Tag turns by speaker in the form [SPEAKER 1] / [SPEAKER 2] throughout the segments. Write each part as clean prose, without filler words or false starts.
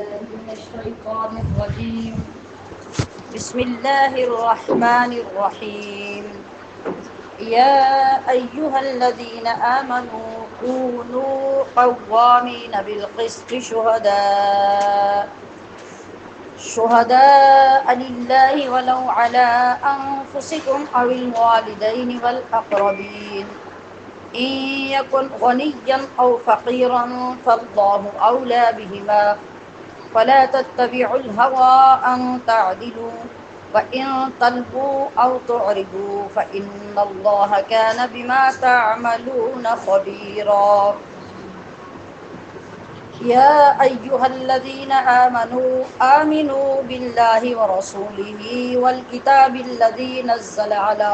[SPEAKER 1] من الشيطان الرجيم. بسم الله الرحمن الرحيم. يا أيها الذين آمنوا كونوا قوامين بالقسط شهداء لله ولو على أنفسكم أو الوالدين والأقربين إن يكن غنيا أو فقيرا فالله أولى بهما فلا تتبعوا الهوى أن تعدلوا وإن تلووا أو تعرضوا فإن الله كان بما تعملون خبيرا. يا أيها الذين آمنوا بالله ورسوله والكتاب الذي نزل على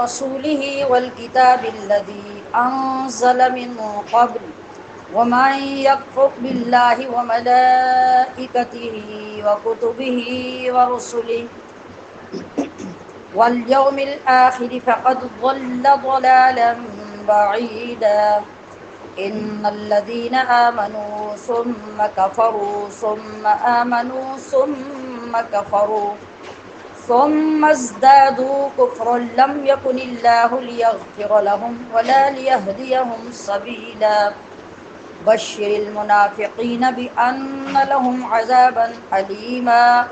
[SPEAKER 1] رسوله والكتاب الذي أنزل من قبل ومن يكفر بالله وملائكته وكتبه ورسله واليوم الآخر فقد ضل ضلالا بعيدا. إن الذين آمنوا ثم كفروا ثم آمنوا ثم كفروا ثم ازدادوا كفرا لم يكن الله ليغفر لهم ولا ليهديهم سبيلا. بشر المنافقين بأن لهم عذابا أليما.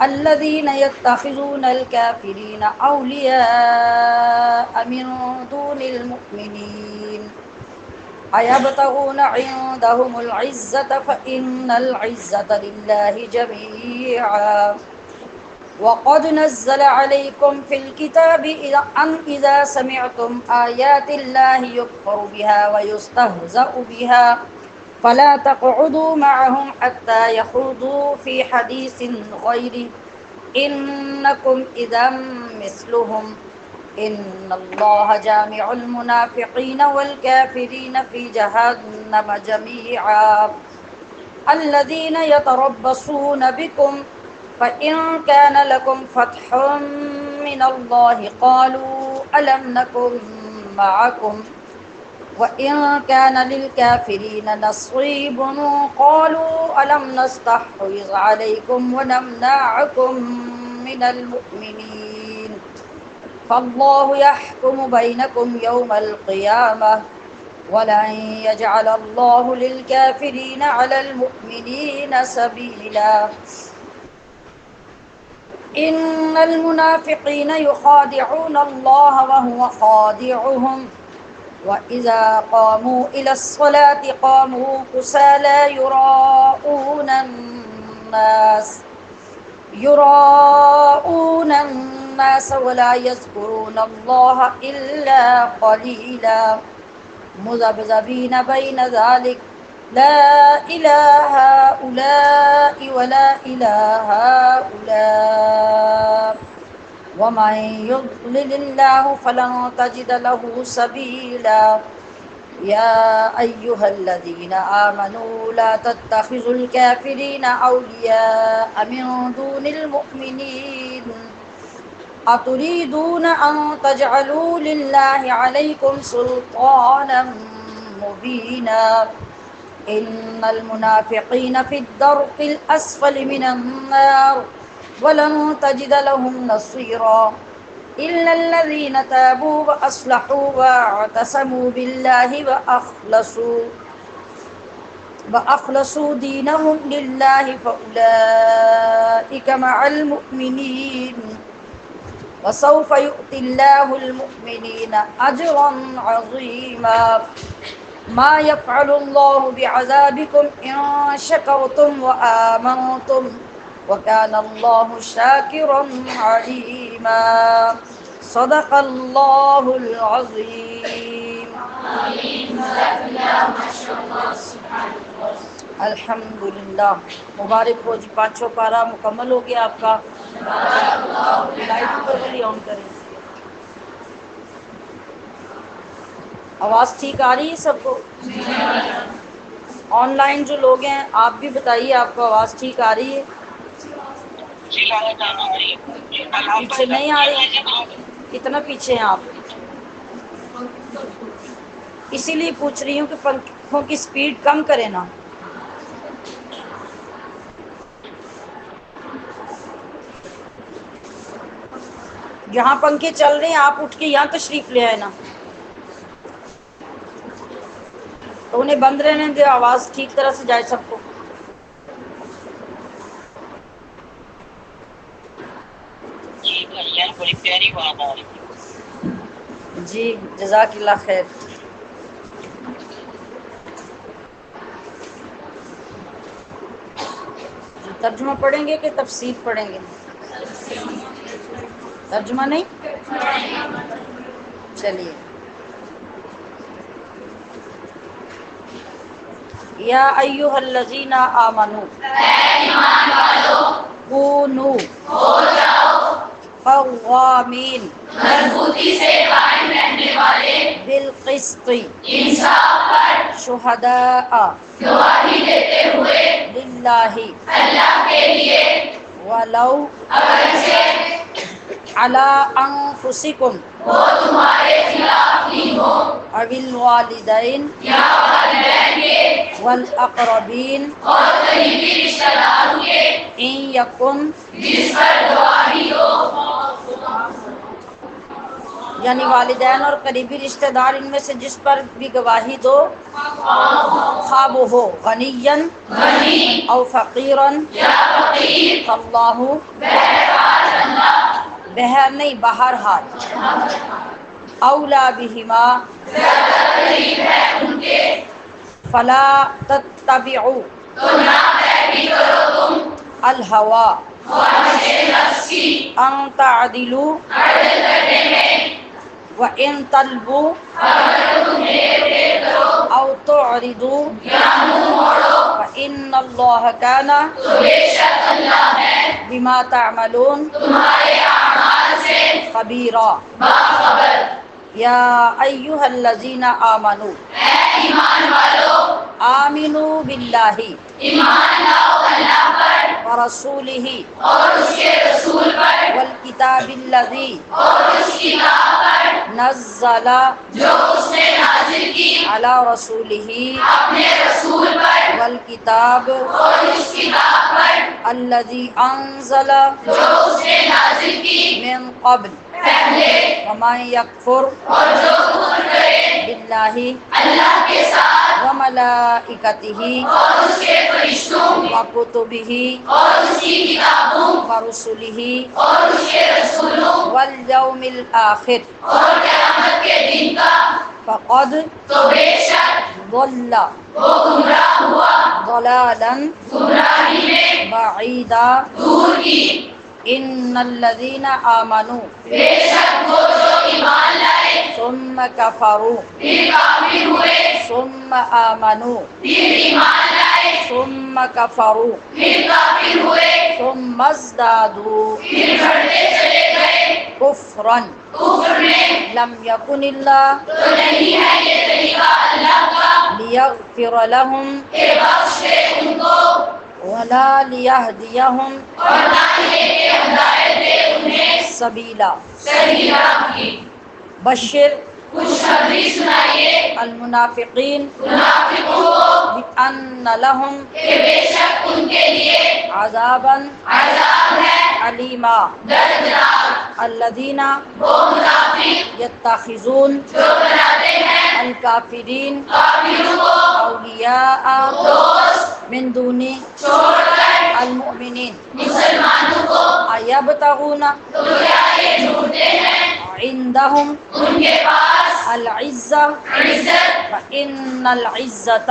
[SPEAKER 1] الذين يتخذون الكافرين أولياء من دون المؤمنين أيبتغون عندهم العزة فإن العزة لله جميعا. وقد نزل عليكم في الكتاب أن إذا سمعتم آيات الله يكفر بها ويستهزأ بها فلا تقعدوا معهم حتى يخوضوا في حديث غيره إنكم إذا مثلهم. إن الله جامع المنافقين والكافرين في جهنم جميعا. الذين يتربصون بكم فإن كان لكم فتح من الله قالوا ألم نكن معكم وإن كان للكافرين نصيب قالوا ألم نستحوذ عليكم ونمنعكم من المؤمنين فالله يحكم بينكم يوم القيامة ولن يجعل الله للكافرين على المؤمنين سبيلا. إن المنافقين يخادعون الله وهو خادعهم وإذا قاموا إلى الصلاة قاموا كسالى يراءون الناس ولا يذكرون الله إلا قليلا مذبذبين بين ذلك لا إله هؤلاء ولا إله هؤلاء ومن يضلل الله فلن تجد له سبيلا. يا أيها الذين آمنوا لا تتخذوا الكافرين أولياء من دون المؤمنين أتريدون أن تجعلوا لله عليكم سلطانا مبينا. إن المنافقين في الدرك الأسفل من النار ولن تجد لهم نصيرا إلا الذين تابوا وأصلحوا واعتصموا بالله وأخلصوا دينهم لله فأولئك مع المؤمنين وسوف يؤتي الله المؤمنين أجرا عظيما. ما يفعل الله بعذابكم إن شكرتم وآمنتم وكان الله شاكرا عليما. صدق الله العظيم. الحمدللہ. مبارک ہو جی، پانچوں پارہ مکمل ہو گیا آپ کا. لائٹ اوپر والی آن کریں. آواز ٹھیک آ رہی ہے سب کو؟ آن لائن جو لوگ ہیں آپ بھی بتائیے آپ کو آواز ٹھیک آ رہی ہے؟ پیچھے نہیں آ رہی؟ کتنا پیچھے ہیں آپ؟ اسی لیے پوچھ رہی ہوں کہ پنکھوں کی سپیڈ کم کرے نا. جہاں پنکھے چل رہے ہیں آپ اٹھ کے یہاں تشریف لے آئے نا، تو انہیں بند رہنے دے، آواز ٹھیک طرح سے جائے سب کو.
[SPEAKER 2] بڑی پیاری بات آ رہی ہے.
[SPEAKER 1] جی جزاک اللہ خیر. ترجمہ پڑھیں گے کہ تفسیر پڑھیں گے؟ ترجمہ نہیں؟ چلیے. یا ایھا الذین آمنوا، کونوا قوامین بالقسط شہداء للہ ولو علی انفسکم او الوالدین والاقربین ان یکن، یعنی والدین اور قریبی رشتہ دار ان میں سے جس پر بھی گواہی دو، خواہ وہ ہو غنیًا او فقیرا، فاللہ، بہر نہیں بہرحال، اولی بہما، فلا تتبعوا الہوی ان تعدلوا وان تلووا او تعرضوا فان اللہ کان بما تعملون خبیرا. یا ایھا الذین آمنوا، آمنوا باللہ ورسولہ والکتاب الذی نزل علی رسولہ والکتاب الذی انزل من قبل ومن یکفر باللہ وملائکتہ وکتبہ ورسلہ والیوم الآخر فقد ضل ضلالا بعیدا. ان الذین آمنوا ثم کفروا ثم آمنوا ثم کفروا ثم ازدادوا کفرا لم یکن اللہ لیغفر لهم ولا لیہدیہم سبیلا. بشر المنافقین بأن لهم عذابا علیما. الذین یتخذون الکافرین اولیاء من دون المؤمنین ایبتغون عندهم العزة فإن العزة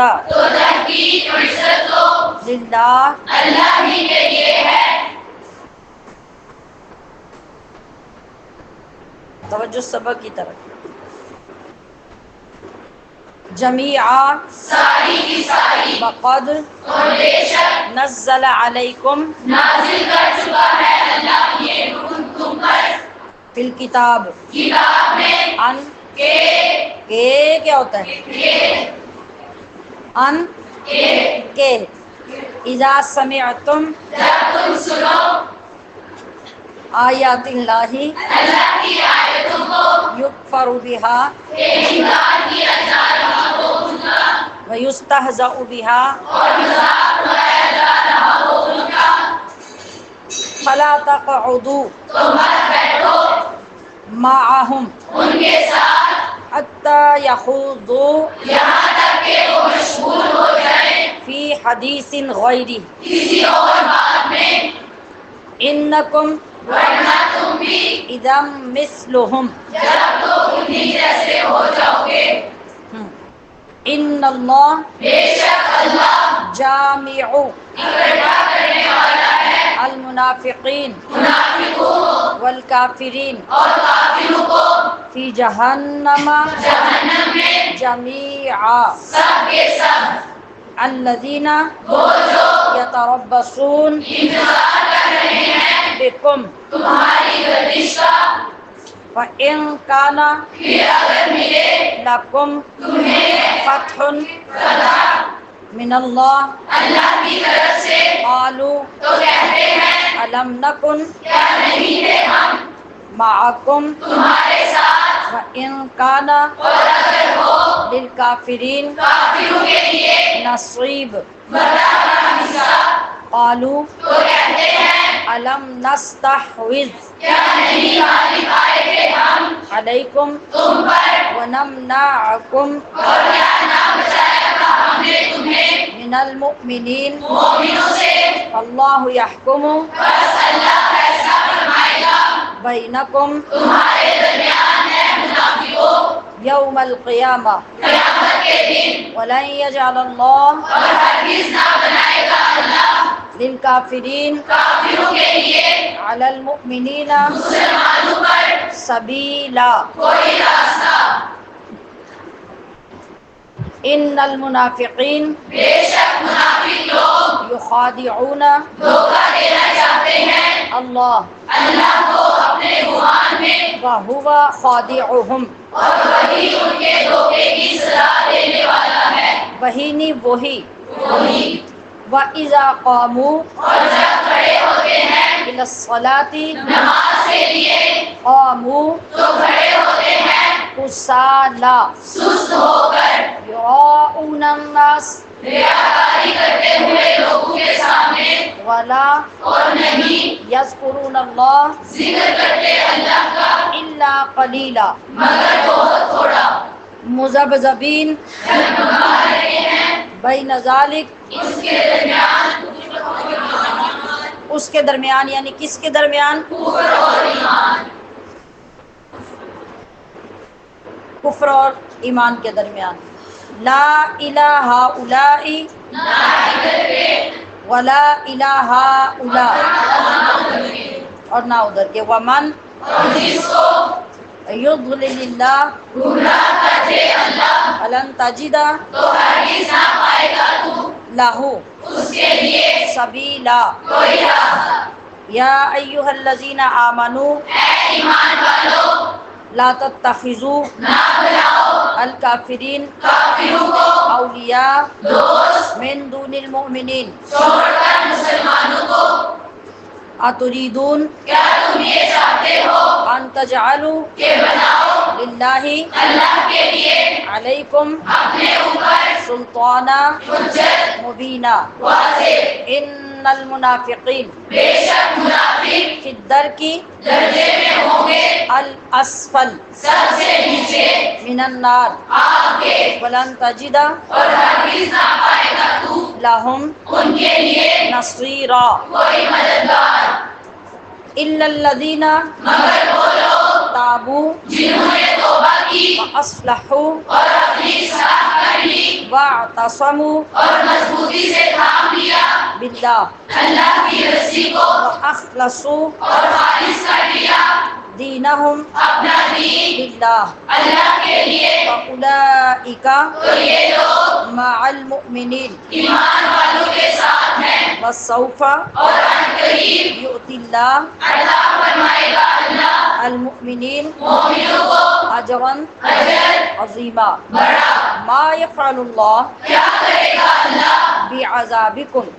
[SPEAKER 1] للہ. توجہ سبق کی طرف. جمیعا
[SPEAKER 2] ساری کی ساری،
[SPEAKER 1] وقد
[SPEAKER 2] اور بے شک
[SPEAKER 1] نزل علیکم
[SPEAKER 2] نازل کر چکا ہے اللہ یہ حکم تم پر
[SPEAKER 1] فی الکتاب
[SPEAKER 2] کتاب میں
[SPEAKER 1] ان
[SPEAKER 2] کہ
[SPEAKER 1] کیا ہوتا ہے؟ ان کہ اذا سمعتم،
[SPEAKER 2] جب تم سنو
[SPEAKER 1] آیات اللہ
[SPEAKER 2] اللہ کی آیتوں کو
[SPEAKER 1] یکفر بہا
[SPEAKER 2] کہ انکار کیا جا رہا ہو ان کا
[SPEAKER 1] ویستہزأ بہا
[SPEAKER 2] اور مذاق اڑایا جا رہا ہو ان کا،
[SPEAKER 1] فلا تقعدوا
[SPEAKER 2] تو مت بیٹھو
[SPEAKER 1] معہم
[SPEAKER 2] ان کے ساتھ
[SPEAKER 1] حتی یخوضوا
[SPEAKER 2] یہاں تک کہ وہ مشغول ہو جائیں
[SPEAKER 1] فی حدیث غیرہ
[SPEAKER 2] کسی اور بات میں،
[SPEAKER 1] انکم
[SPEAKER 2] ورنہ تم بھی
[SPEAKER 1] اذا مثلہم
[SPEAKER 2] جب تو انہی جیسے ہو جاؤ گے۔
[SPEAKER 1] ان اللہ
[SPEAKER 2] بے شک اللہ
[SPEAKER 1] جامع
[SPEAKER 2] اکٹھا کرنے والا ہے
[SPEAKER 1] المنافقین
[SPEAKER 2] منافقوں
[SPEAKER 1] والکافرین
[SPEAKER 2] اور کافروں کو
[SPEAKER 1] فی جہنم
[SPEAKER 2] جہنم میں
[SPEAKER 1] جمیعا
[SPEAKER 2] سب کے سب،
[SPEAKER 1] الذین
[SPEAKER 2] وہ جو
[SPEAKER 1] یتربصون
[SPEAKER 2] انتظار کر رہے ہیں
[SPEAKER 1] بکم
[SPEAKER 2] تمہاری گردش کا،
[SPEAKER 1] فإن کان
[SPEAKER 2] پھر اگر ملے
[SPEAKER 1] لکم
[SPEAKER 2] تمہیں
[SPEAKER 1] فتح
[SPEAKER 2] فتح
[SPEAKER 1] من اللہ
[SPEAKER 2] اللہ کی طرف سے،
[SPEAKER 1] قالوا
[SPEAKER 2] تو کہتے ہیں
[SPEAKER 1] الم نکن
[SPEAKER 2] کیا نہیں تھے ہم
[SPEAKER 1] معکم
[SPEAKER 2] تمہارے ساتھ،
[SPEAKER 1] وإن کان
[SPEAKER 2] اور اگر ہو
[SPEAKER 1] للکافرین
[SPEAKER 2] کافروں کے لیے
[SPEAKER 1] نصیب
[SPEAKER 2] بدلہ کا حصہ،
[SPEAKER 1] قالوا
[SPEAKER 2] تو کہتے ہیں
[SPEAKER 1] الم نستحوذ
[SPEAKER 2] کیا نہیں غالب آئے تھے ہم
[SPEAKER 1] علیکم
[SPEAKER 2] تم پر،
[SPEAKER 1] ونمنعکم
[SPEAKER 2] اور کیا نہ بچایا تھا ہم نے تمہیں
[SPEAKER 1] من المؤمنین
[SPEAKER 2] مومنوں سے،
[SPEAKER 1] اللہ یحکم
[SPEAKER 2] بس اللہ فیصلہ فرمائے گا
[SPEAKER 1] بینکم
[SPEAKER 2] تمہارے درمیان ہے منافقوں
[SPEAKER 1] یوم القیامہ
[SPEAKER 2] قیامت کے دن،
[SPEAKER 1] ولن یجعل اللہ
[SPEAKER 2] اور ہرگز نہ بنائے گا اللہ
[SPEAKER 1] للکافرین
[SPEAKER 2] کافروں کے لیے
[SPEAKER 1] علی المؤمنین
[SPEAKER 2] مسلمانوں پر
[SPEAKER 1] سبیلا
[SPEAKER 2] کوئی راستہ۔
[SPEAKER 1] ان المنافقین
[SPEAKER 2] بے شک منافق لوگ
[SPEAKER 1] یخادعون
[SPEAKER 2] دھوکہ دینا چاہتے ہیں
[SPEAKER 1] اللہ
[SPEAKER 2] اللہ کو اپنے گمان میں،
[SPEAKER 1] وہو خادعہم
[SPEAKER 2] اور وہی ان کے دھوکے کی سزا دینے والا ہے،
[SPEAKER 1] وہی نہیں وہی
[SPEAKER 2] وہی،
[SPEAKER 1] وَإِذَا قَامُوا
[SPEAKER 2] اور جب کھڑے ہوتے ہیں
[SPEAKER 1] إِلَى الصَّلَاةِ
[SPEAKER 2] نماز کے لیے
[SPEAKER 1] قَامُوا
[SPEAKER 2] تو کھڑے ہوتے ہیں
[SPEAKER 1] كُسَالَىٰ
[SPEAKER 2] سست ہو کر،
[SPEAKER 1] يُرَاءُونَ النَّاسَ
[SPEAKER 2] ریاکاری کرتے ہوئے لوگوں کے سامنے،
[SPEAKER 1] وَلَا
[SPEAKER 2] اور نہیں
[SPEAKER 1] يَذْكُرُونَ اللَّهَ
[SPEAKER 2] ذکر کرتے اللہ کا
[SPEAKER 1] إِلَّا قَلِيلًا
[SPEAKER 2] مگر بہت تھوڑا،
[SPEAKER 1] مذبذبین
[SPEAKER 2] ڈگمگا رہے ہیں
[SPEAKER 1] بین ذالک
[SPEAKER 2] اس کے درمیان
[SPEAKER 1] اس کے درمیان یعنی کس کے درمیان
[SPEAKER 2] کفر اور ایمان،
[SPEAKER 1] کفر اور ایمان کے درمیان لا الہ ہؤلاء
[SPEAKER 2] نہ ادھر کے
[SPEAKER 1] ولا الہ ہؤلاء اور نہ ادھر کے ومن
[SPEAKER 2] اور جس کو
[SPEAKER 1] یضلل اللہ
[SPEAKER 2] گمراہ کر دے اللہ،
[SPEAKER 1] فلن تجد
[SPEAKER 2] تو ہرگز نہ پائے گا تو
[SPEAKER 1] لہ
[SPEAKER 2] اس کے لیے
[SPEAKER 1] سبیلا
[SPEAKER 2] کوئی راستہ۔
[SPEAKER 1] یا ایھا الذین آمنوا
[SPEAKER 2] اے ایمان والو،
[SPEAKER 1] لا تتخذوا
[SPEAKER 2] نہ بناؤ
[SPEAKER 1] الکافرین
[SPEAKER 2] کافروں کو
[SPEAKER 1] اولیاء
[SPEAKER 2] دوست
[SPEAKER 1] من دون المؤمنین
[SPEAKER 2] چھوڑ کر مسلمانوں کو،
[SPEAKER 1] اتریدون
[SPEAKER 2] کیا تم یہ چاہتے ہو
[SPEAKER 1] ان تجعلوا
[SPEAKER 2] کہ بناؤ
[SPEAKER 1] للہ
[SPEAKER 2] اللہ کے لیے
[SPEAKER 1] علیکم
[SPEAKER 2] اپنے اوپر
[SPEAKER 1] سلطانا
[SPEAKER 2] حجت
[SPEAKER 1] مبینا
[SPEAKER 2] واضح،
[SPEAKER 1] ان المنافقین
[SPEAKER 2] بے شک منافق
[SPEAKER 1] فی الدرک
[SPEAKER 2] درجے میں ہوں گے
[SPEAKER 1] الاسفل
[SPEAKER 2] سب سے نیچے
[SPEAKER 1] من النار
[SPEAKER 2] آگ کے،
[SPEAKER 1] ولن تجد
[SPEAKER 2] اور ہرگز نہ پائے گا تو
[SPEAKER 1] لہم
[SPEAKER 2] ان کے لیے
[SPEAKER 1] نصیرا
[SPEAKER 2] کوئی مددگار،
[SPEAKER 1] الا الذین
[SPEAKER 2] مگر وہ لوگ
[SPEAKER 1] تابوا
[SPEAKER 2] جنہوں نے توبہ کی
[SPEAKER 1] واصلحوا
[SPEAKER 2] اور اپنی اصلاح کر لی
[SPEAKER 1] واعتصموا
[SPEAKER 2] اور مضبوطی سے تھام لیا
[SPEAKER 1] باللہ
[SPEAKER 2] اللہ کی رسی کو
[SPEAKER 1] واخلصوا
[SPEAKER 2] اور خالص کر لیا
[SPEAKER 1] دینہم
[SPEAKER 2] اپنا دین
[SPEAKER 1] للہ
[SPEAKER 2] اللہ کے لیے،
[SPEAKER 1] فاولئک
[SPEAKER 2] تو یہ لوگ
[SPEAKER 1] مع المؤمنین
[SPEAKER 2] ایمان والوں کے ساتھ ہیں،
[SPEAKER 1] وسوف
[SPEAKER 2] اور عنقریب
[SPEAKER 1] یؤتی اللہ
[SPEAKER 2] عطا فرمائے گا اللہ
[SPEAKER 1] المؤمنین
[SPEAKER 2] مومنوں کو
[SPEAKER 1] اجرا
[SPEAKER 2] اجر
[SPEAKER 1] عظیما
[SPEAKER 2] بڑا۔
[SPEAKER 1] ما یفعل اللہ
[SPEAKER 2] کیا کرے گا اللہ
[SPEAKER 1] بعذابکم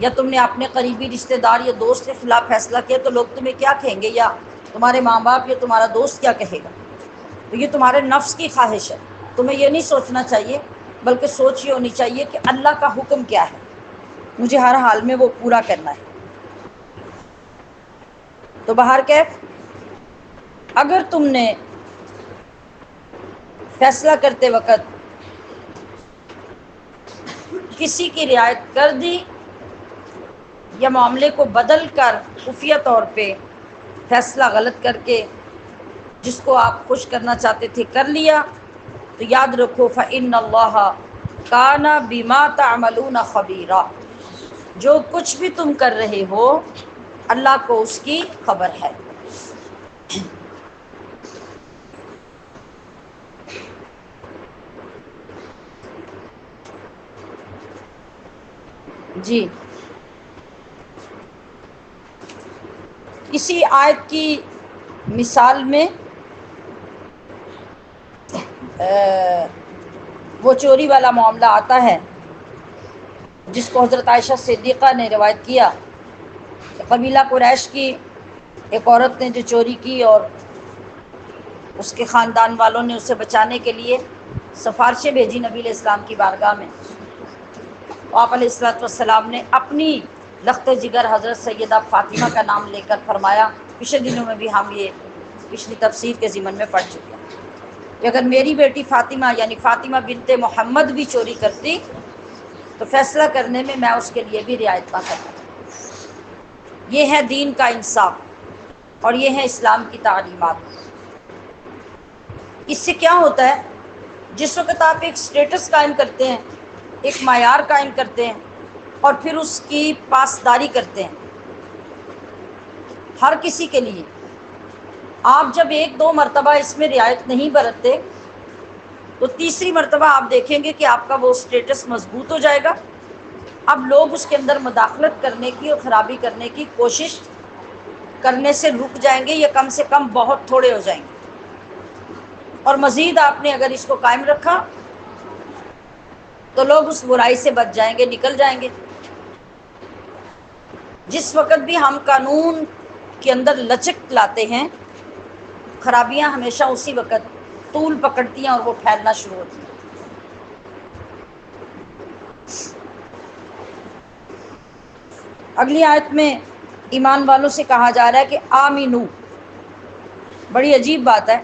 [SPEAKER 1] یا تم نے اپنے قریبی رشتہ دار یا دوست کے خلاف فیصلہ کیا تو لوگ تمہیں کیا کہیں گے، یا تمہارے ماں باپ یا تمہارا دوست کیا کہے گا؟ تو یہ تمہارے نفس کی خواہش ہے، تمہیں یہ نہیں سوچنا چاہیے، بلکہ سوچ یہ ہونی چاہیے کہ اللہ کا حکم کیا ہے، مجھے ہر حال میں وہ پورا کرنا ہے۔ تو بہرکیف اگر تم نے فیصلہ کرتے وقت کسی کی رعایت کر دی یا معاملے کو بدل کر خفیہ طور پہ فیصلہ غلط کر کے جس کو آپ خوش کرنا چاہتے تھے کر لیا، تو یاد رکھو فَإِنَّ اللَّهَ كَانَ بِمَا تَعْمَلُونَ خَبِيرًا، جو کچھ بھی تم کر رہے ہو اللہ کو اس کی خبر ہے۔ جی، اسی آیت کی مثال میں وہ چوری والا معاملہ آتا ہے جس کو حضرت عائشہ صدیقہ نے روایت کیا کہ قبیلہ قریش کی ایک عورت نے جو چوری کی اور اس کے خاندان والوں نے اسے بچانے کے لیے سفارشیں بھیجی نبی علیہ السلام کی بارگاہ میں، آپ علیہ الصلوۃ والسلام نے اپنی لخت جگر حضرت سیدہ فاطمہ کا نام لے کر فرمایا، پچھلے دنوں میں بھی ہم یہ پچھلی تفسیر کے ضمن میں پڑھ چکے ہیں کہ اگر میری بیٹی فاطمہ یعنی فاطمہ بنت محمد بھی چوری کرتی تو فیصلہ کرنے میں میں اس کے لیے بھی رعایت نہ کرتا۔ یہ ہے دین کا انصاف اور یہ ہے اسلام کی تعلیمات۔ اس سے کیا ہوتا ہے، جس وقت آپ ایک سٹیٹس قائم کرتے ہیں، ایک معیار قائم کرتے ہیں اور پھر اس کی پاسداری کرتے ہیں ہر کسی کے لیے، آپ جب ایک دو مرتبہ اس میں رعایت نہیں برتتے تو تیسری مرتبہ آپ دیکھیں گے کہ آپ کا وہ سٹیٹس مضبوط ہو جائے گا، اب لوگ اس کے اندر مداخلت کرنے کی اور خرابی کرنے کی کوشش کرنے سے رک جائیں گے، یا کم سے کم بہت تھوڑے ہو جائیں گے، اور مزید آپ نے اگر اس کو قائم رکھا تو لوگ اس برائی سے بچ جائیں گے، نکل جائیں گے۔ جس وقت بھی ہم قانون کے اندر لچک لاتے ہیں، خرابیاں ہمیشہ اسی وقت طول پکڑتی ہیں اور وہ پھیلنا شروع ہوتی ہیں۔ اگلی آیت میں ایمان والوں سے کہا جا رہا ہے کہ آمینو، بڑی عجیب بات ہے،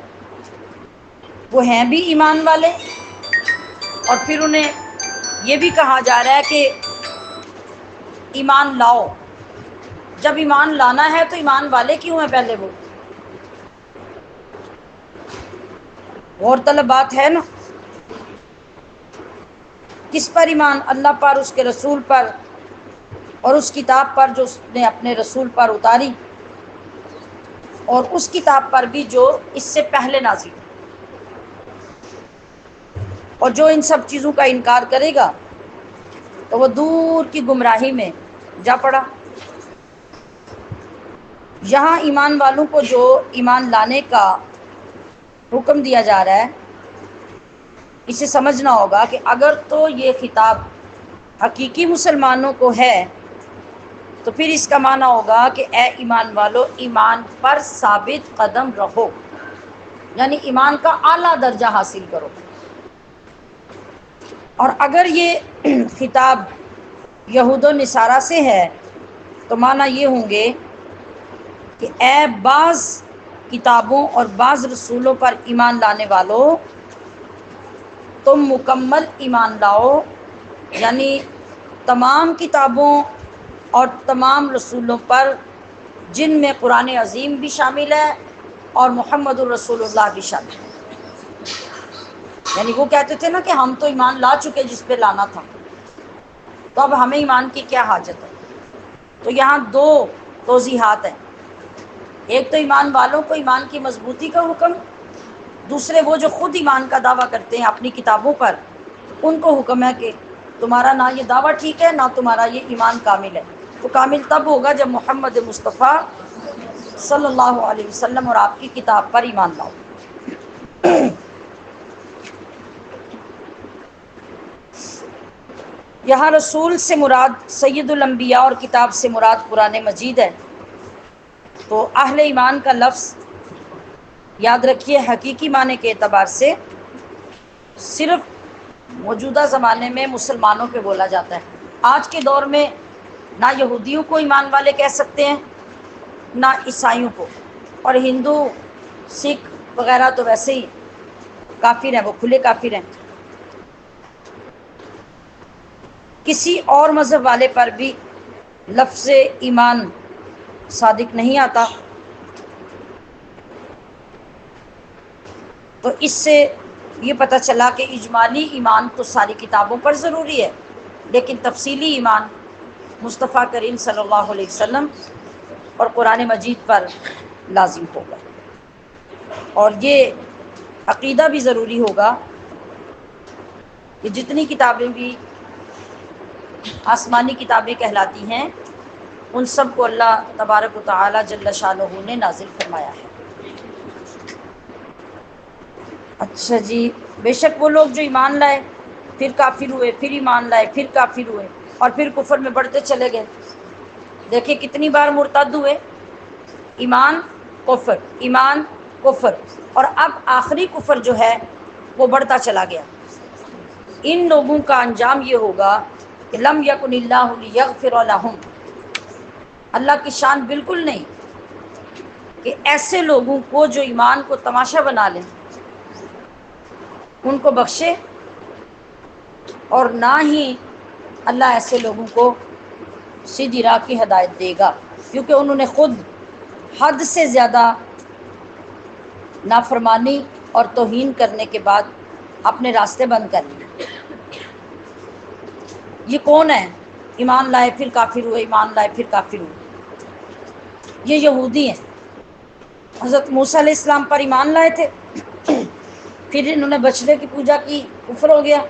[SPEAKER 1] وہ ہیں بھی ایمان والے اور پھر انہیں یہ بھی کہا جا رہا ہے کہ ایمان لاؤ۔ جب ایمان لانا ہے تو ایمان والے کیوں ہیں پہلے؟ وہ غور طلب بات ہے نا، کس پر ایمان؟ اللہ پر، اس کے رسول پر اور اس کتاب پر جو اس نے اپنے رسول پر اتاری، اور اس کتاب پر بھی جو اس سے پہلے نازل ہوئی۔ اور جو ان سب چیزوں کا انکار کرے گا تو وہ دور کی گمراہی میں جا پڑا۔ یہاں ایمان والوں کو جو ایمان لانے کا حکم دیا جا رہا ہے، اسے سمجھنا ہوگا کہ اگر تو یہ خطاب حقیقی مسلمانوں کو ہے تو پھر اس کا معنی ہوگا کہ اے ایمان والو، ایمان پر ثابت قدم رہو، یعنی ایمان کا اعلیٰ درجہ حاصل کرو۔ اور اگر یہ خطاب یہود و نصارہ سے ہے تو معنی یہ ہوں گے کہ اے بعض کتابوں اور بعض رسولوں پر ایمان لانے والوں، تم مکمل ایمان لاؤ، یعنی تمام کتابوں اور تمام رسولوں پر جن میں قرآن عظیم بھی شامل ہے اور محمد الرسول اللہ بھی شامل ہے۔ یعنی وہ کہتے تھے نا کہ ہم تو ایمان لا چکے جس پہ لانا تھا، تو اب ہمیں ایمان کی کیا حاجت ہے؟ تو یہاں دو توضیحات ہیں، ایک تو ایمان والوں کو ایمان کی مضبوطی کا حکم، دوسرے وہ جو خود ایمان کا دعویٰ کرتے ہیں اپنی کتابوں پر، ان کو حکم ہے کہ تمہارا نہ یہ دعویٰ ٹھیک ہے، نہ تمہارا یہ ایمان کامل ہے۔ تو کامل تب ہوگا جب محمد مصطفیٰ صلی اللہ علیہ وسلم اور آپ کی کتاب پر ایمان لاؤ۔ یہاں رسول سے مراد سید الانبیاء اور کتاب سے مراد قرآن مجید ہے۔ تو اہل ایمان کا لفظ یاد رکھیے حقیقی معنی کے اعتبار سے صرف موجودہ زمانے میں مسلمانوں پہ بولا جاتا ہے۔ آج کے دور میں نہ یہودیوں کو ایمان والے کہہ سکتے ہیں نہ عیسائیوں کو، اور ہندو سکھ وغیرہ تو ویسے ہی کافر ہیں، وہ کھلے کافر ہیں۔ کسی اور مذہب والے پر بھی لفظ ایمان صادق نہیں آتا۔ تو اس سے یہ پتہ چلا کہ اجمالی ایمان تو ساری کتابوں پر ضروری ہے، لیکن تفصیلی ایمان مصطفیٰ کریم صلی اللہ علیہ وسلم اور قرآن مجید پر لازم ہوگا۔ اور یہ عقیدہ بھی ضروری ہوگا کہ جتنی کتابیں بھی آسمانی کتابیں کہلاتی ہیں ان سب کو اللہ تبارک و تعالی جل شانہ نے نازل فرمایا ہے۔ اچھا جی، بے شک وہ لوگ جو ایمان لائے پھر کافر ہوئے، پھر ایمان لائے پھر کافر ہوئے، اور پھر کفر میں بڑھتے چلے گئے۔ دیکھیں کتنی بار مرتد ہوئے، ایمان کفر ایمان کفر، اور اب آخری کفر جو ہے وہ بڑھتا چلا گیا۔ ان لوگوں کا انجام یہ ہوگا کہ لم یکن اللہ لیغفر لہم، اللہ کی شان بالکل نہیں کہ ایسے لوگوں کو جو ایمان کو تماشا بنا لیں ان کو بخشے، اور نہ ہی اللہ ایسے لوگوں کو سیدھی راہ کی ہدایت دے گا، کیونکہ انہوں نے خود حد سے زیادہ نافرمانی اور توہین کرنے کے بعد اپنے راستے بند کر لیے۔ یہ کون ہے؟ ایمان لائے پھر کافر ہوئے، ایمان لائے پھر کافر ہوئے، یہ یہودی ہیں۔ حضرت موسیٰ علیہ السلام پر ایمان لائے تھے، پھر انہوں نے بچڑے کی پوجا کی، کفر ہو گیا،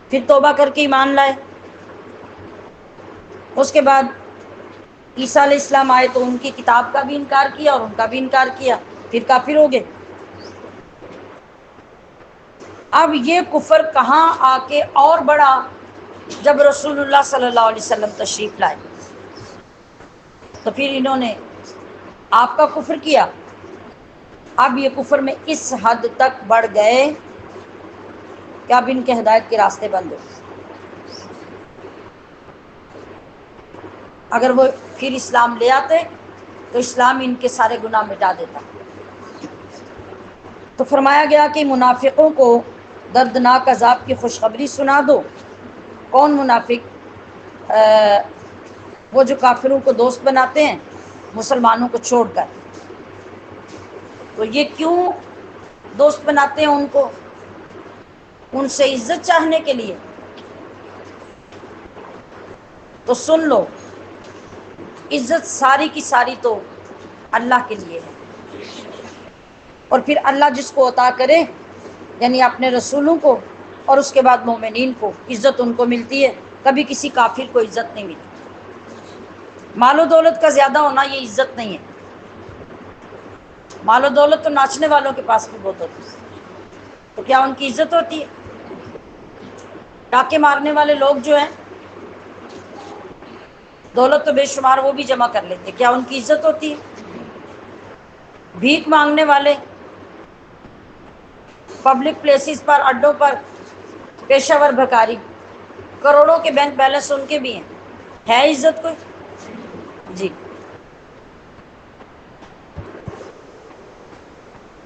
[SPEAKER 1] پھر توبہ کر کے ایمان لائے۔ اس کے بعد عیسیٰ علیہ السلام آئے تو ان کی کتاب کا بھی انکار کیا اور ان کا بھی انکار کیا، پھر کافر ہو گئے۔ اب یہ کفر کہاں آ کے اور بڑھا؟ جب رسول اللہ صلی اللہ علیہ وسلم تشریف لائے تو پھر انہوں نے آپ کا کفر کیا۔ اب یہ کفر میں اس حد تک بڑھ گئے کہ اب ان کے ہدایت کے راستے بند ہو۔ اگر وہ پھر اسلام لے آتے تو اسلام ان کے سارے گناہ مٹا دیتا۔ تو فرمایا گیا کہ منافقوں کو دردناک عذاب کی خوشخبری سنا دو۔ کون منافق؟ وہ جو کافروں کو دوست بناتے ہیں مسلمانوں کو چھوڑ کر۔ تو یہ کیوں دوست بناتے ہیں ان کو؟ ان سے عزت چاہنے کے لیے۔ تو سن لو، عزت ساری کی ساری تو اللہ کے لیے ہے، اور پھر اللہ جس کو عطا کرے یعنی اپنے رسولوں کو اور اس کے بعد مومنین کو عزت ان کو ملتی ہے، کبھی کسی کافر کو عزت نہیں ملی۔ مال و دولت کا زیادہ ہونا یہ عزت نہیں ہے، مال و دولت تو ناچنے والوں کے پاس بھی بہت ہوتی ہے، تو کیا ان کی عزت ہوتی ہے؟ ڈاکے مارنے والے لوگ جو ہیں دولت تو بے شمار وہ بھی جمع کر لیتے، کیا ان کی عزت ہوتی ہے؟ بھیک مانگنے والے پبلک پلیسز پر، اڈوں پر، پیشہ ور بھکاری، کروڑوں کے بینک بیلنس ان کے بھی ہیں، ہے عزت کوئی؟ جی۔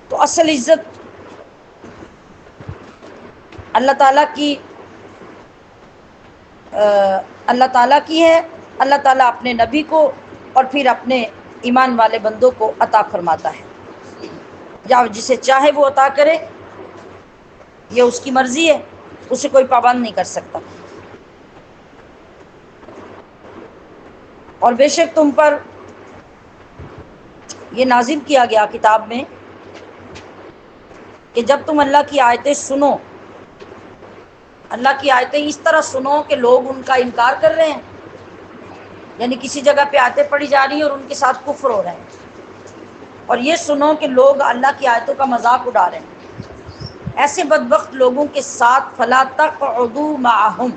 [SPEAKER 1] تو اصل عزت اللہ تعالیٰ کی ہے۔ اللہ تعالیٰ اپنے نبی کو اور پھر اپنے ایمان والے بندوں کو عطا فرماتا ہے، یا جسے چاہے وہ عطا کرے، یہ اس کی مرضی ہے، اسے کوئی پابند نہیں کر سکتا۔ اور بے شک تم پر یہ نازل کیا گیا کتاب میں کہ جب تم اللہ کی آیتیں سنو، اللہ کی آیتیں اس طرح سنو کہ لوگ ان کا انکار کر رہے ہیں، یعنی کسی جگہ پہ آیتیں پڑھی جا رہی ہیں اور ان کے ساتھ کفر ہو رہے ہیں، اور یہ سنو کہ لوگ اللہ کی آیتوں کا مذاق اڑا رہے ہیں، ایسے بدبخت لوگوں کے ساتھ فلا تقعدوا معهم،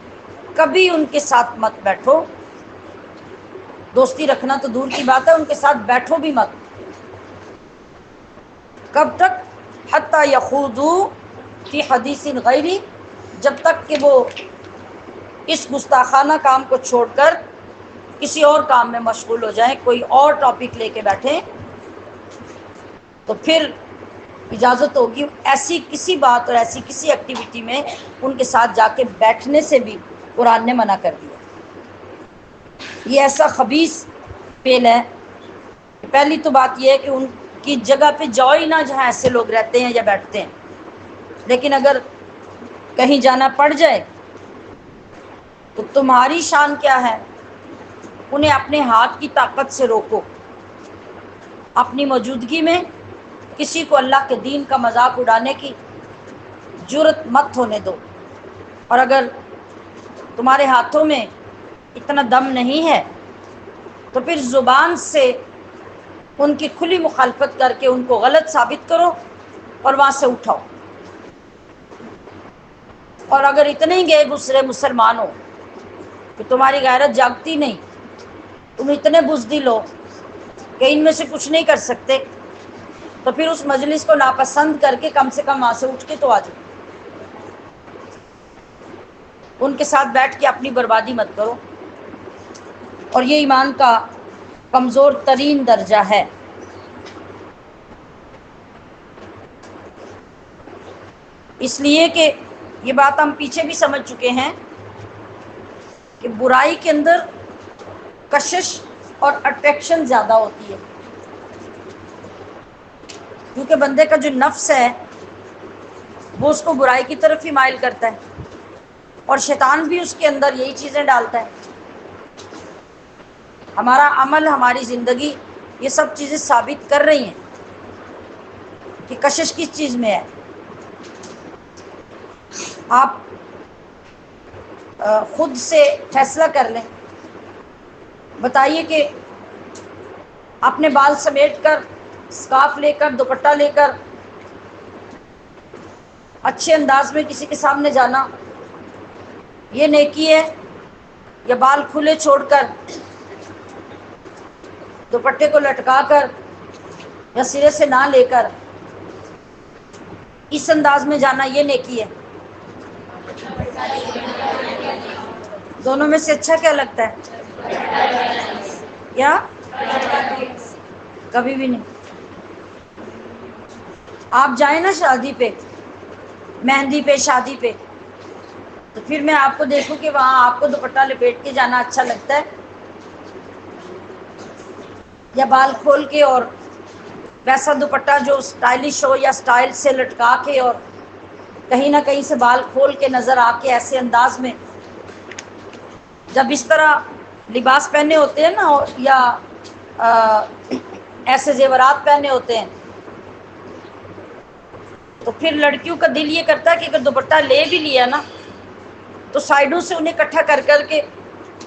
[SPEAKER 1] کبھی ان کے ساتھ مت بیٹھو. دوستی رکھنا تو دور کی بات ہے، ان کے ساتھ بیٹھو بھی مت. کب تک؟ حتی یخوضوا فی حدیث غیری، جب تک کہ وہ اس گستاخانہ کام کو چھوڑ کر کسی اور کام میں مشغول ہو جائیں، کوئی اور ٹاپک لے کے بیٹھیں. تو پھر اجازت ہوگی ایسی کسی بات اور ایسی کسی ایکٹیویٹی میں ان کے ساتھ جا کے بیٹھنے سے بھی قرآن نے منع کر دیا. یہ ایسا خبیث فعل ہے. پہلی تو بات یہ ہے کہ ان کی جگہ پہ جاؤ ہی نہ جہاں ایسے لوگ رہتے ہیں یا بیٹھتے ہیں. لیکن اگر کہیں جانا پڑ جائے تو تمہاری شان کیا ہے؟ انہیں اپنے ہاتھ کی طاقت سے روکو. اپنی موجودگی میں کسی کو اللہ کے دین کا مذاق اڑانے کی جرت مت ہونے دو. اور اگر تمہارے ہاتھوں میں اتنا دم نہیں ہے تو پھر زبان سے ان کی کھلی مخالفت کر کے ان کو غلط ثابت کرو اور وہاں سے اٹھاؤ. اور اگر اتنے ہی گئے گزرے مسلمان ہو کہ تمہاری غیرت جاگتی نہیں، تم اتنے بزدل ہو کہ ان میں سے کچھ نہیں کر سکتے، تو پھر اس مجلس کو ناپسند کر کے کم سے کم وہاں سے اٹھ کے تو آ جاؤ. ان کے ساتھ بیٹھ کے اپنی بربادی مت کرو. اور یہ ایمان کا کمزور ترین درجہ ہے. اس لیے کہ یہ بات ہم پیچھے بھی سمجھ چکے ہیں کہ برائی کے اندر کشش اور اٹریکشن زیادہ ہوتی ہے، کیونکہ بندے کا جو نفس ہے وہ اس کو برائی کی طرف ہی مائل کرتا ہے، اور شیطان بھی اس کے اندر یہی چیزیں ڈالتا ہے. ہمارا عمل، ہماری زندگی، یہ سب چیزیں ثابت کر رہی ہیں کہ کشش کس چیز میں ہے. آپ خود سے فیصلہ کر لیں. بتائیے کہ اپنے بال سمیٹ کر، اسکارف لے کر، دوپٹہ لے کر اچھے انداز میں کسی کے سامنے جانا یہ نیکی ہے، یا بال کھلے چھوڑ کر، دوپٹے کو لٹکا کر یا سرے سے نہ لے کر اس انداز میں جانا یہ نیکی ہے؟ دونوں میں سے اچھا کیا لگتا ہے؟ کیا؟ کبھی بھی نہیں. آپ جائیں نا شادی پہ، مہندی پہ، شادی پہ، تو پھر میں آپ کو دیکھوں کہ وہاں آپ کو دوپٹہ لپیٹ کے جانا اچھا لگتا ہے یا بال کھول کے اور ویسا دوپٹہ جو اسٹائلش ہو یا اسٹائل سے لٹکا کے اور کہیں نہ کہیں سے بال کھول کے نظر آ کے ایسے انداز میں. جب اس طرح لباس پہنے ہوتے ہیں نا یا ایسے زیورات پہنے ہوتے ہیں تو پھر لڑکیوں کا دل یہ کرتا ہے کہ اگر دوپٹہ لے بھی لیا نا تو سائڈوں سے انہیں اکٹھا کر کر کے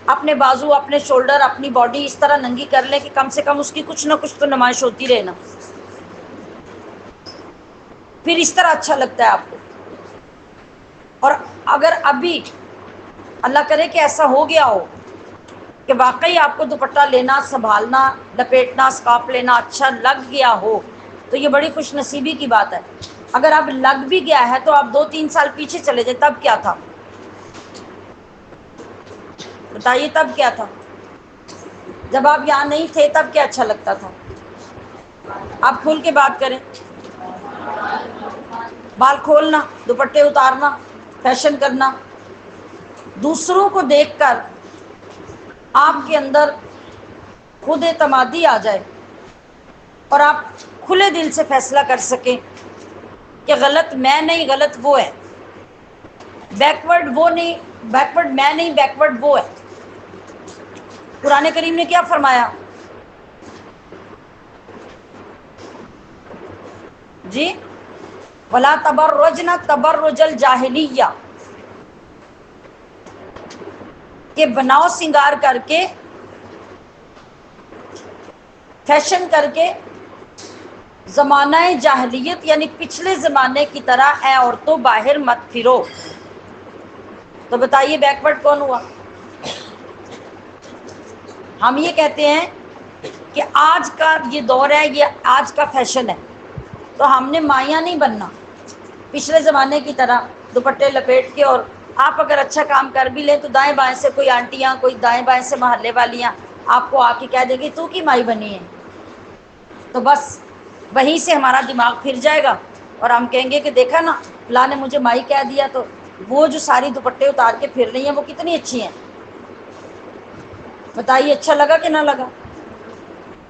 [SPEAKER 1] اپنے بازو، اپنے شولڈر، اپنی باڈی اس طرح ننگی کر لیں کہ کم سے کم اس کی کچھ نہ کچھ تو نمائش ہوتی رہے نا. پھر اس طرح اچھا لگتا ہے آپ کو. اور اگر ابھی اللہ کرے کہ ایسا ہو گیا ہو کہ واقعی آپ کو دوپٹہ لینا، سنبھالنا، لپیٹنا، اسکارف لینا اچھا لگ گیا ہو تو یہ بڑی خوش نصیبی کی بات ہے. اگر اب لگ بھی گیا ہے تو آپ 2-3 سال پیچھے چلے جائیں، تب کیا تھا؟ بتائیے تب کیا تھا؟ جب آپ یہاں نہیں تھے تب کیا اچھا لگتا تھا؟ آپ کھول کے بات کریں. بال کھولنا، دوپٹے اتارنا، فیشن کرنا، دوسروں کو دیکھ کر آپ کے اندر خود اعتمادی آ جائے اور آپ کھلے دل سے فیصلہ کر سکیں کہ غلط میں نہیں، غلط وہ ہے. بیکورڈ وہ نہیں، بیکورڈ میں نہیں، بیکورڈ وہ ہے. قرآن کریم نے کیا فرمایا؟ جی وَلَا تَبَرَّجْنَ تَبَرُّجَ الْجَاهِلِيَّةِ، کہ بناؤ سنگار کر کے، فیشن کر کے زمانہ جاہلیت یعنی پچھلے زمانے کی طرح اے عورتوں باہر مت پھرو. تو بتائیے بیکورڈ کون ہوا؟ ہم یہ کہتے ہیں کہ آج کا یہ دور ہے، یہ آج کا فیشن ہے، تو ہم نے مائیاں نہیں بننا پچھلے زمانے کی طرح دوپٹے لپیٹ کے، اور آپ اگر اچھا کام کر بھی لیں تو دائیں بائیں سے کوئی آنٹیاں، کوئی دائیں بائیں سے محلے والیاں آپ کو آ کے کہہ دیں گی تو کی مائی بنی ہے، تو بس وہیں سے ہمارا دماغ پھر جائے گا اور ہم کہیں گے کہ دیکھا نا فلاں نے مجھے مائی کہہ دیا، تو وہ جو ساری دوپٹے اتار کے پھر رہی ہیں وہ کتنی اچھی ہیں، بتائیے اچھا لگا کہ نہ لگا؟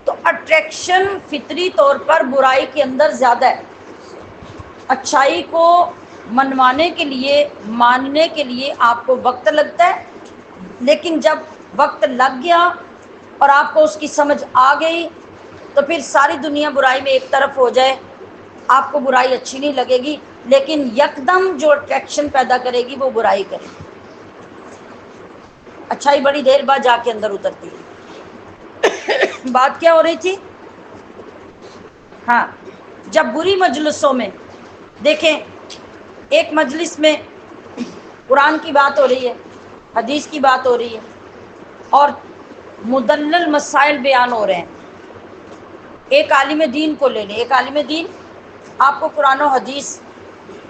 [SPEAKER 1] تو اٹریکشن فطری طور پر برائی کے اندر زیادہ ہے، اچھائی کو منوانے کے لیے، ماننے کے لیے آپ کو وقت لگتا ہے، لیکن جب وقت لگ گیا اور آپ کو اس کی سمجھ آ گئی تو پھر ساری دنیا برائی میں ایک طرف ہو جائے، آپ کو برائی اچھی نہیں لگے گی، لیکن یکدم جو اٹریکشن پیدا کرے گی وہ برائی کرے گی، اچھائی بڑی دیر بعد جا کے اندر اترتی ہے۔ بات کیا ہو رہی تھی؟ ہاں، جب بری مجلسوں میں دیکھیں، ایک مجلس میں قرآن کی بات ہو رہی ہے، حدیث کی بات ہو رہی ہے، اور مدلل مسائل بیان ہو رہے ہیں، ایک عالم دین کو لے لیں، ایک عالم دین آپ کو قرآن و حدیث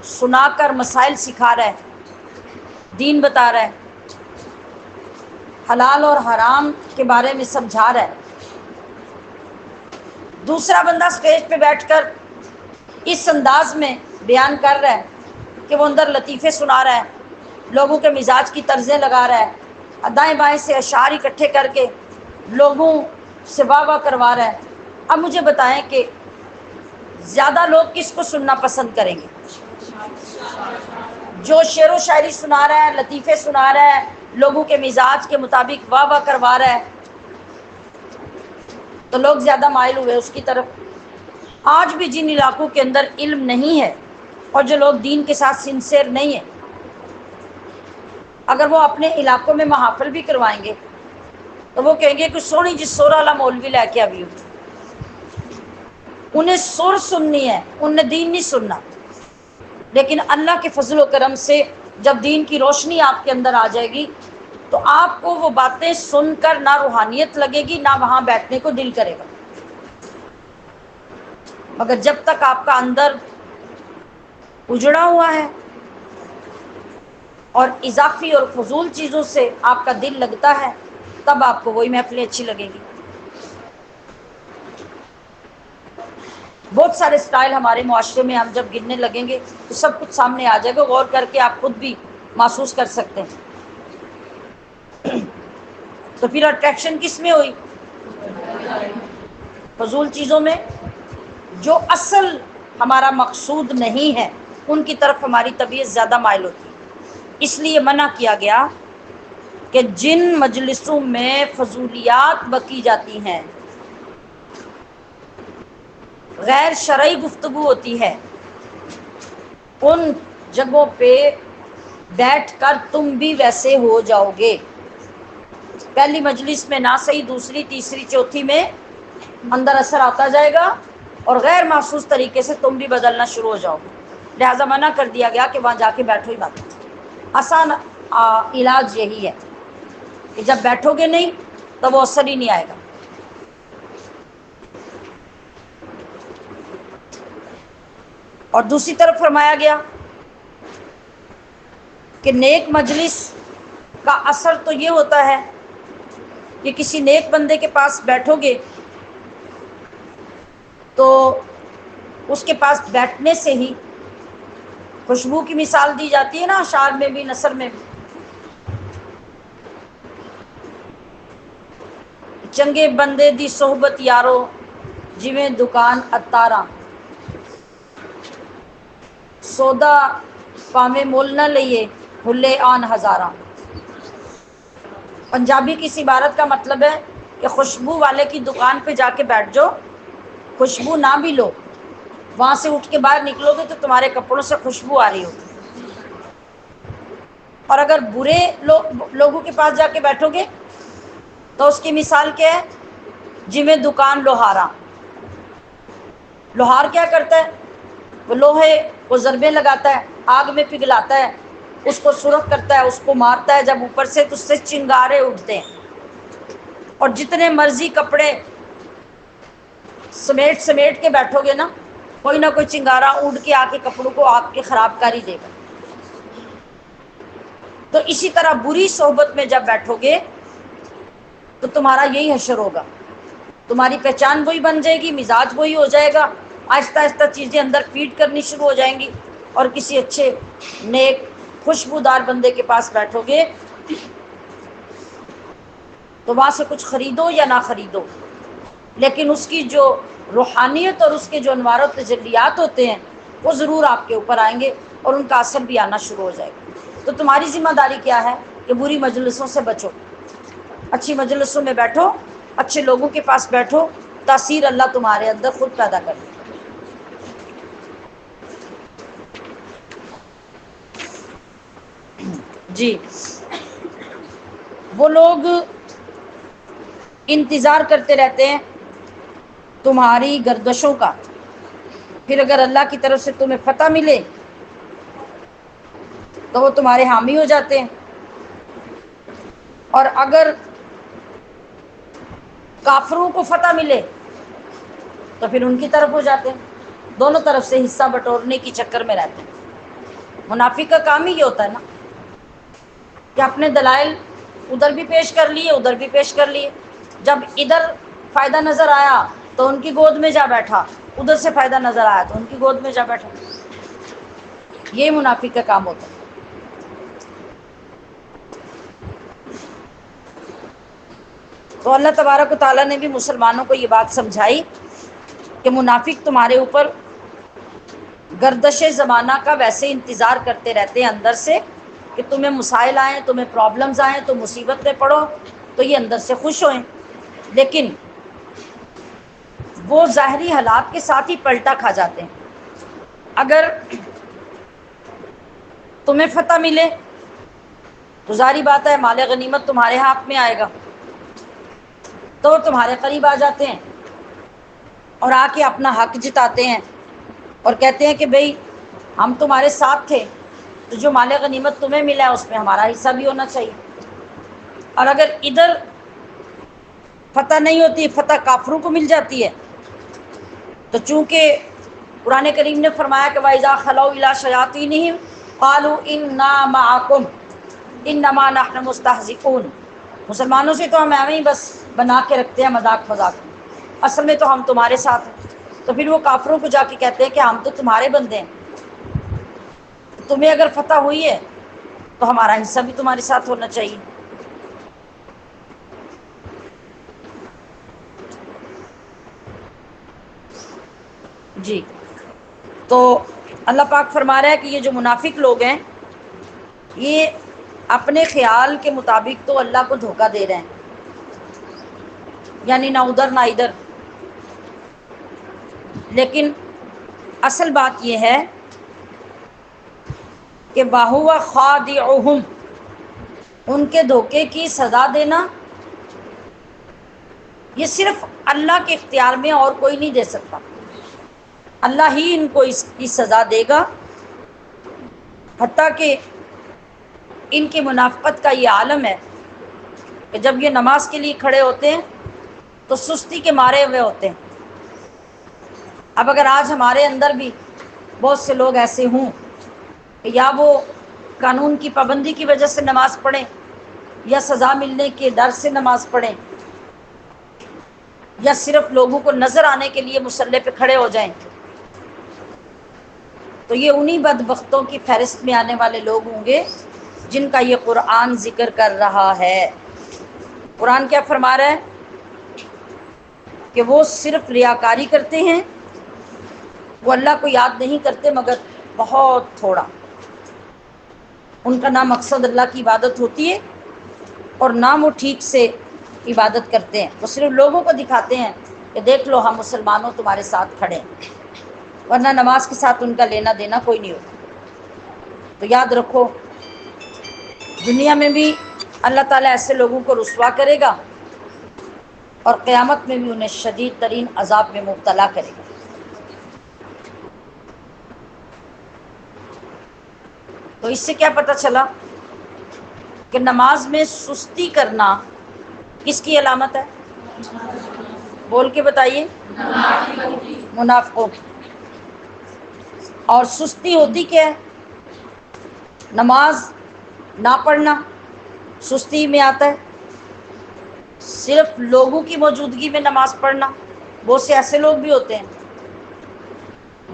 [SPEAKER 1] سنا کر مسائل سکھا رہا ہے، دین بتا رہا ہے، حلال اور حرام کے بارے میں سمجھا رہا ہے، دوسرا بندہ اسٹیج پہ بیٹھ کر اس انداز میں بیان کر رہا ہے کہ وہ اندر لطیفے سنا رہا ہے، لوگوں کے مزاج کی طرزیں لگا رہا ہے، دائیں بائیں سے اشعار اکٹھے کر کے لوگوں سے واہ واہ کروا رہا ہے۔ اب مجھے بتائیں کہ زیادہ لوگ کس کو سننا پسند کریں گے؟ جو شعر و شاعری سنا رہا ہے، لطیفے سنا رہا ہے، لوگوں کے مزاج کے مطابق واہ واہ کروا رہا ہے، تو لوگ زیادہ مائل ہوئے اس کی طرف۔ آج بھی جن علاقوں کے اندر علم نہیں ہے اور جو لوگ دین کے ساتھ سنسیئر نہیں ہیں، اگر وہ اپنے علاقوں میں محافل بھی کروائیں گے تو وہ کہیں گے کہ سونی جی سر والا مولوی لے کے آئی ہو، انہیں سر سننی ہے، انہیں دین نہیں سننا۔ لیکن اللہ کے فضل و کرم سے جب دین کی روشنی آپ کے اندر آ جائے گی تو آپ کو وہ باتیں سن کر نہ روحانیت لگے گی، نہ وہاں بیٹھنے کو دل کرے گا، مگر جب تک آپ کا اندر اجڑا ہوا ہے اور اضافی اور فضول چیزوں سے آپ کا دل لگتا ہے تب آپ کو وہی محفلیں اچھی لگیں گی۔ بہت سارے سٹائل ہمارے معاشرے میں ہم جب گننے لگیں گے تو سب کچھ سامنے آ جائے گا، غور کر کے آپ خود بھی محسوس کر سکتے ہیں۔ تو پھر اٹریکشن کس میں ہوئی؟ فضول چیزوں میں، جو اصل ہمارا مقصود نہیں ہے ان کی طرف ہماری طبیعت زیادہ مائل ہوتی ہے۔ اس لیے منع کیا گیا کہ جن مجلسوں میں فضولیات بکی جاتی ہیں، غیر شرعی گفتگو ہوتی ہے، ان جگہوں پہ بیٹھ کر تم بھی ویسے ہو جاؤ گے۔ پہلی مجلس میں نہ صحیح، دوسری تیسری چوتھی میں اندر اثر آتا جائے گا اور غیر محسوس طریقے سے تم بھی بدلنا شروع ہو جاؤ گے، لہذا منع کر دیا گیا کہ وہاں جا کے بیٹھو ہی بات۔ آسان علاج یہی ہے کہ جب بیٹھو گے نہیں تو وہ اثر ہی نہیں آئے گا۔ اور دوسری طرف فرمایا گیا کہ نیک مجلس کا اثر تو یہ ہوتا ہے کہ کسی نیک بندے کے پاس بیٹھو گے تو اس کے پاس بیٹھنے سے ہی خوشبو کی مثال دی جاتی ہے نا، اشعار میں بھی، نثر میں بھی، چنگے بندے دی صحبت یارو جویں دکان اتاراں، سودا پاویں مول نہ لئیے ہلے آن ہزاراں۔ پنجابی کی اس عبارت کا مطلب ہے کہ خوشبو والے کی دکان پہ جا کے بیٹھ جاؤ، خوشبو نہ بھی لو، وہاں سے اٹھ کے باہر نکلو گے تو تمہارے کپڑوں سے خوشبو آ رہی ہوگی، اور اگر برے لوگوں کے پاس جا کے بیٹھو گے تو اس کی مثال کیا ہے؟ جویں دکان لوہاراں۔ لوہار کیا کرتا ہے؟ وہ لوہے کو ضربیں لگاتا ہے، آگ میں پگھلاتا ہے، اس کو سرخ کرتا ہے، اس کو مارتا ہے جب اوپر سے تو اس سے چنگارے اٹھتے ہیں، اور جتنے مرضی کپڑے سمیٹ سمیٹ کے بیٹھو گے نا، کوئی نہ کوئی چنگارا اڑ کے آ کے کپڑوں کو آپ کے خراب کر ہی دے گا۔ تو اسی طرح بری صحبت میں جب بیٹھو گے تو تمہارا یہی حشر ہوگا، تمہاری پہچان وہی بن جائے گی، مزاج وہی ہو جائے گا، آہستہ آہستہ چیزیں اندر فیڈ کرنی شروع ہو جائیں گی، اور کسی اچھے نیک خوشبودار بندے کے پاس بیٹھو گے تو وہاں سے کچھ خریدو یا نہ خریدو، لیکن اس کی جو روحانیت اور اس کے جو انوار و تجلیات ہوتے ہیں وہ ضرور آپ کے اوپر آئیں گے، اور ان کا اثر بھی آنا شروع ہو جائے گا۔ تو تمہاری ذمہ داری کیا ہے کہ بری مجلسوں سے بچو، اچھی مجلسوں میں بیٹھو، اچھے لوگوں کے پاس بیٹھو، تاثیر اللہ تمہارے اندر خود پیدا کر دے۔ جی، وہ لوگ انتظار کرتے رہتے ہیں تمہاری گردشوں کا، پھر اگر اللہ کی طرف سے تمہیں فتح ملے تو وہ تمہارے حامی ہو جاتے ہیں، اور اگر کافروں کو فتح ملے تو پھر ان کی طرف ہو جاتے ہیں، دونوں طرف سے حصہ بٹورنے کی چکر میں رہتے ہیں۔ منافق کا کام ہی یہ ہوتا ہے نا کہ اپنے دلائل ادھر بھی پیش کر لیے، ادھر بھی پیش کر لیے، جب ادھر فائدہ نظر آیا تو ان کی گود میں جا بیٹھا، ادھر سے فائدہ نظر آیا تو ان کی گود میں جا بیٹھا۔ یہ منافق کا کام ہوتا ہے۔ تو اللہ تبارک و تعالیٰ نے بھی مسلمانوں کو یہ بات سمجھائی کہ منافق تمہارے اوپر گردش زمانہ کا ویسے انتظار کرتے رہتے ہیں اندر سے کہ تمہیں مسائل آئیں، تمہیں پرابلمز آئیں، تو مصیبت میں پڑو تو یہ اندر سے خوش ہوئیں، لیکن وہ ظاہری حالات کے ساتھ ہی پلٹا کھا جاتے ہیں۔ اگر تمہیں فتح ملے تو ظاہری بات ہے مال غنیمت تمہارے ہاتھ میں آئے گا، تو وہ تمہارے قریب آ جاتے ہیں اور آ کے اپنا حق جتاتے ہیں اور کہتے ہیں کہ بھئی ہم تمہارے ساتھ تھے، تو جو مال غنیمت تمہیں ملا ہے اس میں ہمارا حصہ بھی ہونا چاہیے۔ اور اگر ادھر فتح نہیں ہوتی، فتح کافروں کو مل جاتی ہے، تو چونکہ قرآن کریم نے فرمایا کہ وَإِذَا خَلَوْا إِلَىٰ شَيَاطِينِهِمْ قَالُوا إِنَّا مَعَكُمْ إِنَّمَا نَحْنُ مُسْتَهْزِئُونَ، مسلمانوں سے تو ہم ایویں ہی بس بنا کے رکھتے ہیں مذاق مذاق میں، اصل میں تو ہم تمہارے ساتھ ہیں۔ تو پھر وہ کافروں کو جا کے کہتے ہیں کہ ہم تو تمہارے بندے ہیں، تمہیں اگر فتح ہوئی ہے تو ہمارا حصہ بھی تمہارے ساتھ ہونا چاہیے۔ جی، تو اللہ پاک فرما رہا ہے کہ یہ جو منافق لوگ ہیں یہ اپنے خیال کے مطابق تو اللہ کو دھوکہ دے رہے ہیں، یعنی نہ ادھر نہ ادھر، لیکن اصل بات یہ ہے کہ وَهُوَ خَادِعُهُمْ، ان کے دھوکے کی سزا دینا یہ صرف اللہ کے اختیار میں، اور کوئی نہیں دے سکتا، اللہ ہی ان کو اس کی سزا دے گا۔ حتیٰ کہ ان کی منافقت کا یہ عالم ہے کہ جب یہ نماز کے لیے کھڑے ہوتے ہیں تو سستی کے مارے ہوئے ہوتے ہیں۔ اب اگر آج ہمارے اندر بھی بہت سے لوگ ایسے ہوں کہ یا وہ قانون کی پابندی کی وجہ سے نماز پڑھیں، یا سزا ملنے کے ڈر سے نماز پڑھیں، یا صرف لوگوں کو نظر آنے کے لیے مصلی پہ کھڑے ہو جائیں، تو یہ انہی بدبختوں کی فہرست میں آنے والے لوگ ہوں گے جن کا یہ قرآن ذکر کر رہا ہے۔ قرآن کیا فرما رہا ہے کہ وہ صرف ریاکاری کرتے ہیں، وہ اللہ کو یاد نہیں کرتے مگر بہت تھوڑا، ان کا نہ مقصد اللہ کی عبادت ہوتی ہے اور نہ وہ ٹھیک سے عبادت کرتے ہیں، وہ صرف لوگوں کو دکھاتے ہیں کہ دیکھ لو ہم مسلمانوں تمہارے ساتھ کھڑے ہیں، ورنہ نماز کے ساتھ ان کا لینا دینا کوئی نہیں ہوتا۔ تو یاد رکھو دنیا میں بھی اللہ تعالیٰ ایسے لوگوں کو رسوا کرے گا اور قیامت میں بھی انہیں شدید ترین عذاب میں مبتلا کرے گا۔ تو تو اس سے کیا پتہ چلا کہ نماز میں سستی کرنا کس کی علامت ہے؟ بول کے بتائیے، منافقوں کی۔ اور سستی ہوتی کیا ہے؟ نماز نہ پڑھنا سستی میں آتا ہے، صرف لوگوں کی موجودگی میں نماز پڑھنا۔ بہت سے ایسے لوگ بھی ہوتے ہیں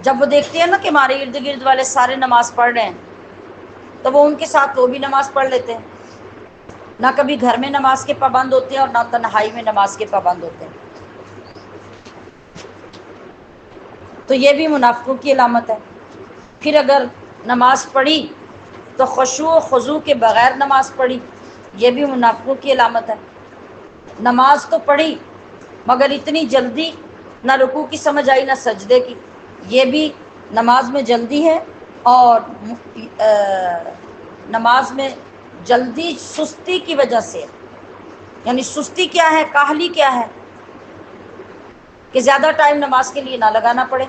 [SPEAKER 1] جب وہ دیکھتے ہیں نا کہ ہمارے ارد گرد والے سارے نماز پڑھ رہے ہیں تو وہ ان کے ساتھ وہ بھی نماز پڑھ لیتے ہیں، نہ کبھی گھر میں نماز کے پابند ہوتے ہیں اور نہ تنہائی میں نماز کے پابند ہوتے ہیں۔ تو یہ بھی منافقوں کی علامت ہے۔ پھر اگر نماز پڑھی تو خشوع و خضوع کے بغیر نماز پڑھی، یہ بھی منافقوں کی علامت ہے۔ نماز تو پڑھی مگر اتنی جلدی، نہ رکوع کی سمجھ آئی نہ سجدے کی، یہ بھی نماز میں جلدی ہے۔ اور نماز میں جلدی سستی کی وجہ سے، یعنی سستی کیا ہے، کاہلی کیا ہے کہ زیادہ ٹائم نماز کے لیے نہ لگانا پڑے،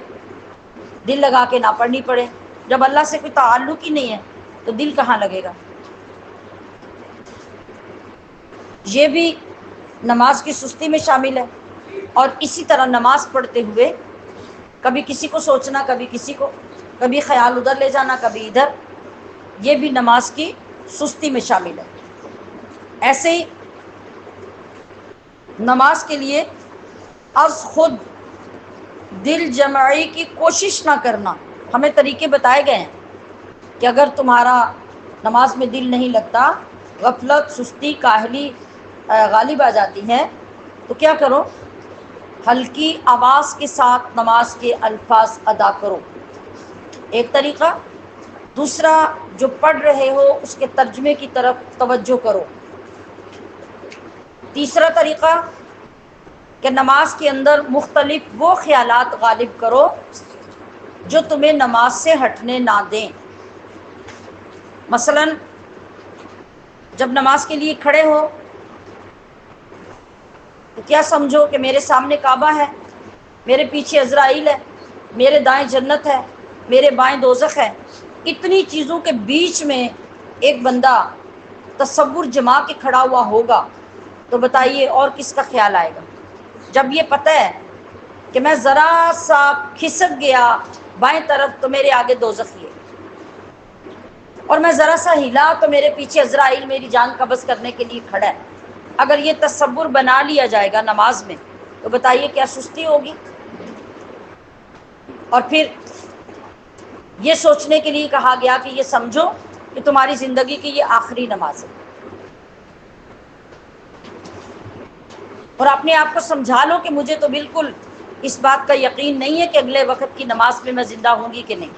[SPEAKER 1] دل لگا کے نہ پڑھنی پڑے۔ جب اللہ سے کوئی تعلق ہی نہیں ہے تو دل کہاں لگے گا؟ یہ بھی نماز کی سستی میں شامل ہے۔ اور اسی طرح نماز پڑھتے ہوئے کبھی کسی کو سوچنا، کبھی کسی کو، کبھی خیال ادھر لے جانا کبھی ادھر، یہ بھی نماز کی سستی میں شامل ہے۔ ایسے ہی نماز کے لیے از خود دل جمعی کی کوشش نہ کرنا، ہمیں طریقے بتائے گئے ہیں کہ اگر تمہارا نماز میں دل نہیں لگتا، غفلت، سستی، کاہلی غالب آ جاتی ہے تو کیا کرو؟ ہلکی آواز کے ساتھ نماز کے الفاظ ادا کرو، ایک طریقہ۔ دوسرا، جو پڑھ رہے ہو اس کے ترجمے کی طرف توجہ کرو۔ تیسرا طریقہ کہ نماز کے اندر مختلف وہ خیالات غالب کرو جو تمہیں نماز سے ہٹنے نہ دیں۔ مثلا جب نماز کے لیے کھڑے ہو تو کیا سمجھو کہ میرے سامنے کعبہ ہے، میرے پیچھے عزرائیل ہے، میرے دائیں جنت ہے، میرے بائیں دوزخ ہے۔ اتنی چیزوں کے بیچ میں ایک بندہ تصور جما کے کھڑا ہوا ہوگا تو بتائیے اور کس کا خیال آئے گا؟ جب یہ پتہ ہے کہ میں ذرا سا کھسک گیا بائیں طرف تو میرے آگے دوزخ ہے، اور میں ذرا سا ہلا تو میرے پیچھے عزرائیل میری جان قبض کرنے کے لیے کھڑا ہے۔ اگر یہ تصور بنا لیا جائے گا نماز میں تو بتائیے کیا سستی ہوگی؟ اور پھر یہ سوچنے کے لیے کہا گیا کہ یہ سمجھو کہ تمہاری زندگی کی یہ آخری نماز ہے، اور اپنے آپ کو سمجھا لو کہ مجھے تو بالکل اس بات کا یقین نہیں ہے کہ اگلے وقت کی نماز میں میں زندہ ہوں گی کہ نہیں۔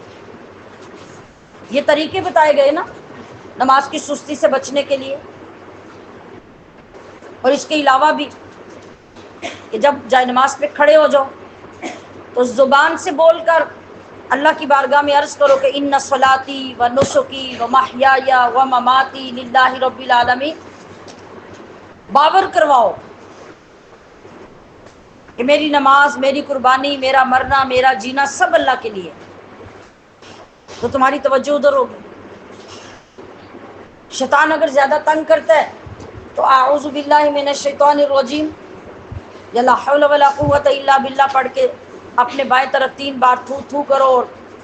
[SPEAKER 1] یہ طریقے بتائے گئے نا نماز کی سستی سے بچنے کے لیے۔ اور اس کے علاوہ بھی کہ جب جائے نماز پہ کھڑے ہو جاؤ تو زبان سے بول کر اللہ کی بارگاہ میں عرض کرو کہ ان صلاتی و نسکی و محیای و مماتی للہ رب العالمین۔ باور کرواؤ کہ میری نماز، میری قربانی، میرا مرنا، میرا جینا سب اللہ کے لیے، تو تمہاری توجہ ادھر ہوگی۔ شیطان اگر زیادہ تنگ کرتا ہے تو اعوذ باللہ من الشیطان الرجیم یا لا حول ولا قوت الا باللہ پڑھ کے اپنے بائیں طرف 3 بار تھو تھو کرو اور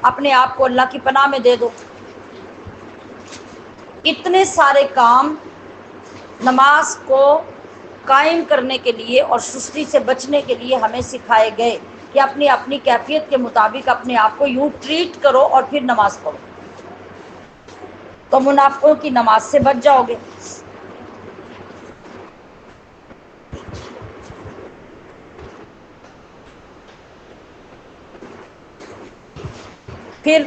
[SPEAKER 1] اپنے آپ کو اللہ کی پناہ میں دے دو۔ اتنے سارے کام نماز کو قائم کرنے کے لیے اور سستی سے بچنے کے لیے ہمیں سکھائے گئے کہ اپنی اپنی کیفیت کے مطابق اپنے آپ کو یوں ٹریٹ کرو اور پھر نماز پڑھو، تو منافقوں کی نماز سے بچ جاؤ گے۔ پھر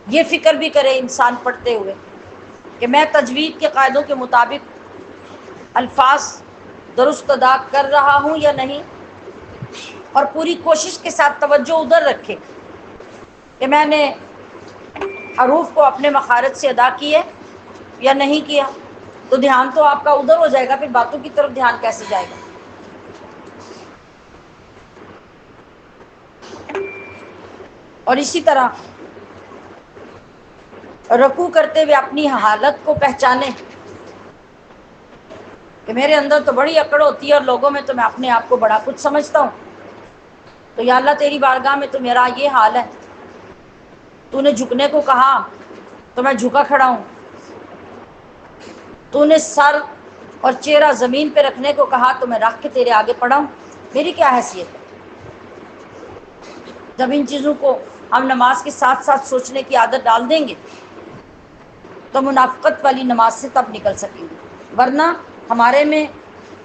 [SPEAKER 1] یہ فکر بھی کرے انسان پڑھتے ہوئے کہ میں تجوید کے قاعدوں کے مطابق الفاظ درست ادا کر رہا ہوں یا نہیں، اور پوری کوشش کے ساتھ توجہ ادھر رکھے کہ میں نے حروف کو اپنے مخارج سے ادا کیے یا نہیں کیا، تو دھیان تو آپ کا ادھر ہو جائے گا، پھر باتوں کی طرف دھیان کیسے جائے گا؟ اور اسی طرح رکوع کرتے ہوئے اپنی حالت کو پہچانیں کہ میرے اندر تو بڑی اکڑ ہوتی ہے اور لوگوں میں تو میں اپنے آپ کو بڑا کچھ سمجھتا ہوں، تو یا اللہ تیری بارگاہ میں تو میرا یہ حال ہے، تو نے جھکنے کو کہا تو میں جھکا کھڑا ہوں، تو نے سر اور چہرہ زمین پہ رکھنے کو کہا تو میں رکھ کے تیرے آگے پڑا ہوں، میری کیا حیثیت ہے؟ جب ان چیزوں کو ہم نماز کے ساتھ ساتھ سوچنے کی عادت ڈال دیں گے تو منافقت والی نماز سے تب نکل سکیں گے، ورنہ ہمارے میں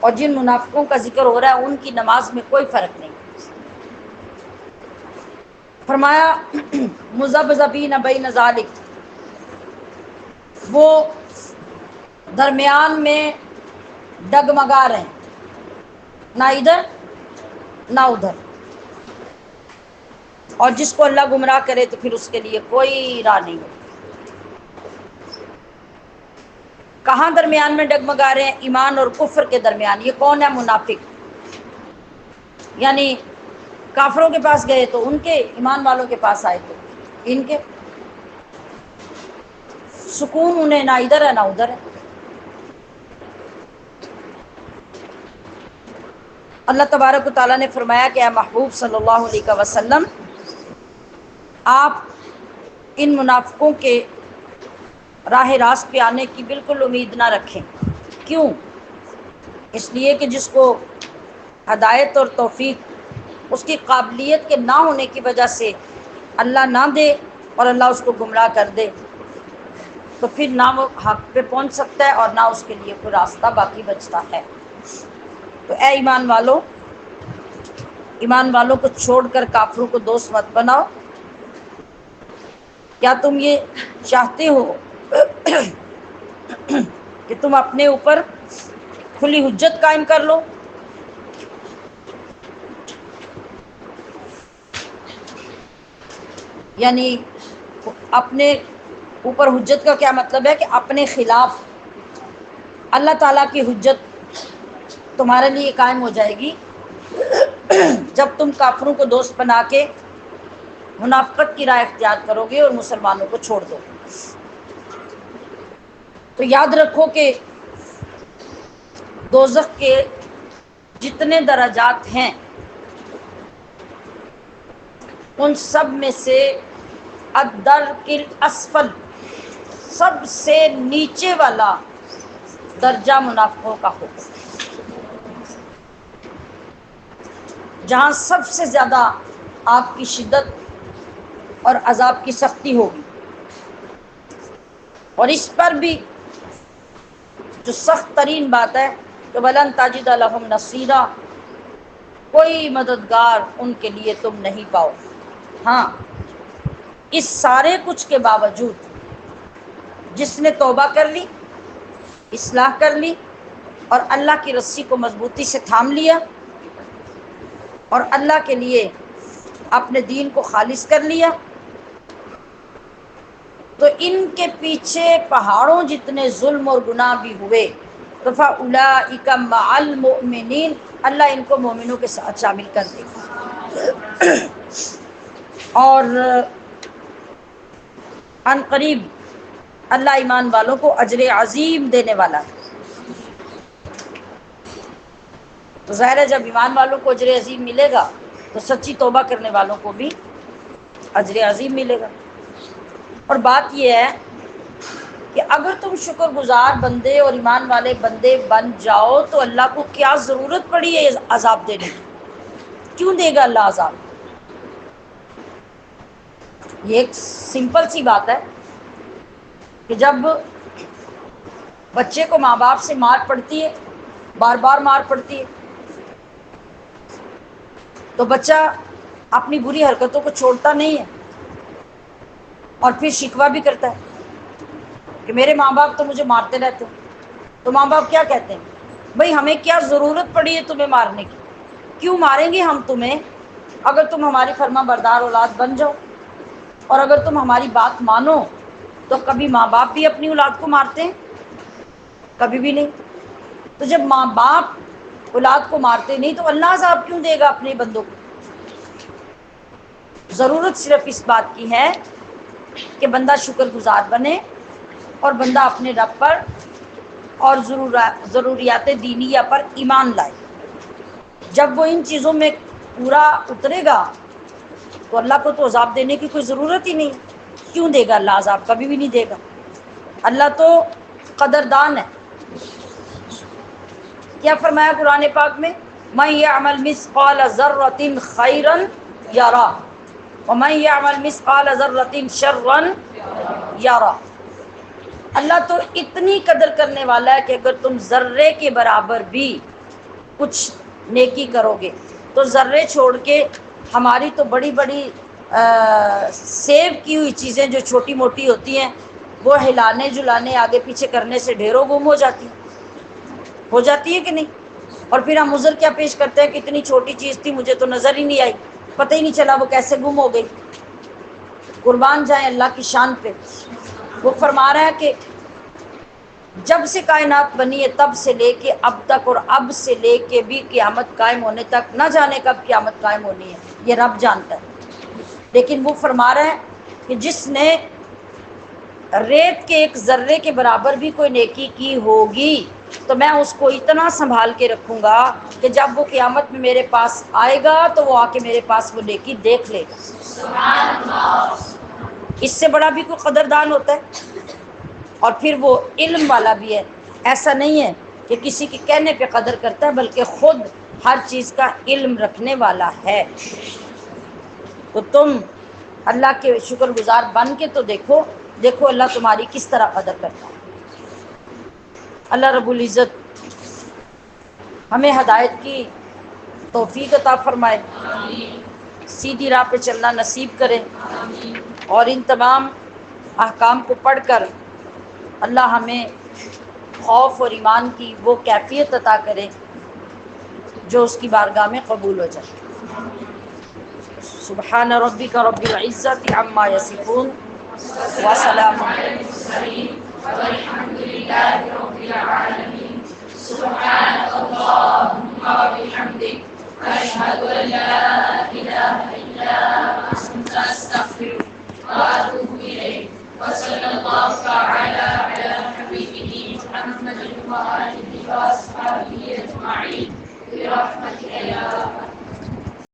[SPEAKER 1] اور جن منافقوں کا ذکر ہو رہا ہے ان کی نماز میں کوئی فرق نہیں۔ فرمایا مذبذبین بین ذالک، وہ درمیان میں ڈگمگا رہے ہیں، نہ ادھر نہ ادھر، اور جس کو اللہ گمراہ کرے تو پھر اس کے لیے کوئی راہ نہیں ہے۔ کہاں درمیان میں ڈگمگا رہے ہیں؟ ایمان اور کفر کے درمیان۔ یہ کون ہے؟ منافق، یعنی کافروں کے پاس گئے تو ان کے، ایمان والوں کے پاس آئے تو ان کے، سکون انہیں نہ ادھر ہے نہ ادھر ہے۔ اللہ تبارک و تعالیٰ نے فرمایا کہ اے محبوب صلی اللہ علیہ وسلم، آپ ان منافقوں کے راہ راست پہ آنے کی بالکل امید نہ رکھیں۔ کیوں؟ اس لیے کہ جس کو ہدایت اور توفیق اس کی قابلیت کے نہ ہونے کی وجہ سے اللہ نہ دے اور اللہ اس کو گمراہ کر دے تو پھر نہ وہ حق پہ پہنچ سکتا ہے اور نہ اس کے لیے کوئی راستہ باقی بچتا ہے۔ تو اے ایمان والوں کو چھوڑ کر کافروں کو دوست مت بناؤ۔ کیا تم یہ چاہتے ہو کہ تم اپنے اوپر کھلی حجت قائم کر لو؟ یعنی اپنے اوپر حجت کا کیا مطلب ہے؟ کہ اپنے خلاف اللہ تعالیٰ کی حجت تمہارے لیے قائم ہو جائے گی جب تم کافروں کو دوست بنا کے منافقت کی راہ اختیار کرو گے اور مسلمانوں کو چھوڑ دو گے۔ تو یاد رکھو کہ دوزخ کے جتنے درجات ہیں ان سب میں سے الدرک الاسفل، سب سے نیچے والا درجہ منافقوں کا ہوگا، جہاں سب سے زیادہ آگ کی شدت اور عذاب کی سختی ہوگی۔ اور اس پر بھی جو سخت ترین بات ہے کہ وَلَن تَجِدَ لَهُمْ نَصِيرًا، کوئی مددگار ان کے لیے تم نہیں پاؤ۔ ہاں، اس سارے کچھ کے باوجود جس نے توبہ کر لی، اصلاح کر لی اور اللہ کی رسی کو مضبوطی سے تھام لیا اور اللہ کے لیے اپنے دین کو خالص کر لیا، تو ان کے پیچھے پہاڑوں جتنے ظلم اور گناہ بھی ہوئے تو فَأُولَٰئِكَ مَعَ الْمُؤْمِنِينَ، اللہ ان کو مومنوں کے ساتھ شامل کر دے گا اور عن قریب اللہ ایمان والوں کو اجر عظیم دینے والا ہے۔ تو ظاہر ہے جب ایمان والوں کو اجر عظیم ملے گا تو سچی توبہ کرنے والوں کو بھی اجر عظیم ملے گا۔ اور بات یہ ہے کہ اگر تم شکر گزار بندے اور ایمان والے بندے بن جاؤ تو اللہ کو کیا ضرورت پڑی ہے عذاب دینے کی؟ کیوں دے گا اللہ عذاب؟ یہ ایک سمپل سی بات ہے کہ جب بچے کو ماں باپ سے مار پڑتی ہے، بار بار مار پڑتی ہے، تو بچہ اپنی بری حرکتوں کو چھوڑتا نہیں ہے اور پھر شکوہ بھی کرتا ہے کہ میرے ماں باپ تو مجھے مارتے رہتے ہیں۔ تو ماں باپ کیا کہتے ہیں؟ بھئی ہمیں کیا ضرورت پڑی ہے تمہیں مارنے کی؟ کیوں ماریں گے ہم تمہیں اگر تم ہماری فرما بردار اولاد بن جاؤ، اور اگر تم ہماری بات مانو تو کبھی ماں باپ بھی اپنی اولاد کو مارتے ہیں؟ کبھی بھی نہیں۔ تو جب ماں باپ اولاد کو مارتے نہیں تو اللہ عذاب کیوں دے گا اپنے بندوں کو؟ ضرورت صرف اس بات کی ہے کہ بندہ شکر گزار بنے اور بندہ اپنے رب پر اور ضروریات دینیہ پر ایمان لائے۔ جب وہ ان چیزوں میں پورا اترے گا تو اللہ کو تو عذاب دینے کی کوئی ضرورت ہی نہیں۔ کیوں دے گا اللہ عذاب؟ کبھی بھی نہیں دے گا۔ اللہ تو قدردان ہے۔ کیا فرمایا قرآن پاک میں؟ مَن يَعْمَلْ مِثْقَالَ ذَرَّةٍ خَيْرًا يَرَهُ وَمَن يَعْمَلْ مِثْقَالَ ذَرَّةٍ شَرًّا يَرَهُ۔ اللہ تو اتنی قدر کرنے والا ہے کہ اگر تم ذرے کے برابر بھی کچھ نیکی کرو گے تو ذرے چھوڑ کے ہماری تو بڑی بڑی سیو کی ہوئی چیزیں جو چھوٹی موٹی ہوتی ہیں وہ ہلانے جلانے آگے پیچھے کرنے سے ڈھیروں گم ہو جاتی ہیں، ہو جاتی ہے کہ نہیں؟ اور پھر ہم عذر کیا پیش کرتے ہیں کہ اتنی چھوٹی چیز تھی مجھے تو نظر ہی نہیں آئی، پتہ ہی نہیں چلا وہ کیسے گم ہو گئی۔ قربان جائیں اللہ کی شان پہ۔ وہ فرما رہا ہے کہ جب سے کائنات بنی ہے تب سے لے کے اب تک اور اب سے لے کے بھی قیامت قائم ہونے تک، نہ جانے کب قیامت قائم ہونی ہے، یہ رب جانتا ہے، لیکن وہ فرما رہا ہے کہ جس نے ریت کے ایک ذرے کے برابر بھی کوئی نیکی کی ہوگی تو میں اس کو اتنا سنبھال کے رکھوں گا کہ جب وہ قیامت میں میرے پاس آئے گا تو وہ آ کے میرے پاس وہ نیکی دیکھ لے گا۔ اس سے بڑا بھی کوئی قدردان ہوتا ہے؟ اور پھر وہ علم والا بھی ہے، ایسا نہیں ہے کہ کسی کے کہنے پہ قدر کرتا ہے بلکہ خود ہر چیز کا علم رکھنے والا ہے۔ تو تم اللہ کے شکر گزار بن کے تو دیکھو اللہ تمہاری کس طرح قدر کرتا ہے۔ اللہ رب العزت ہمیں ہدایت کی توفیق عطا فرمائے، سیدھی راہ پہ چلنا نصیب کرے، اور ان تمام احکام کو پڑھ کر اللہ ہمیں خوف اور ایمان کی وہ کیفیت عطا کرے جو اس کی بارگاہ میں قبول ہو جائے۔ سبحان ربک رب العزت عما یصفون وسلام علی المرسلین والحمد للہ رب العالمین۔ سبحانک اللہم وبحمدک اشہد ان لا الہ الا انت استغفرک واتوب الیک، وصلی اللہ تعالی علی حبیبہ محمد وآلہ وصحبہ اجمعین برحمتک یا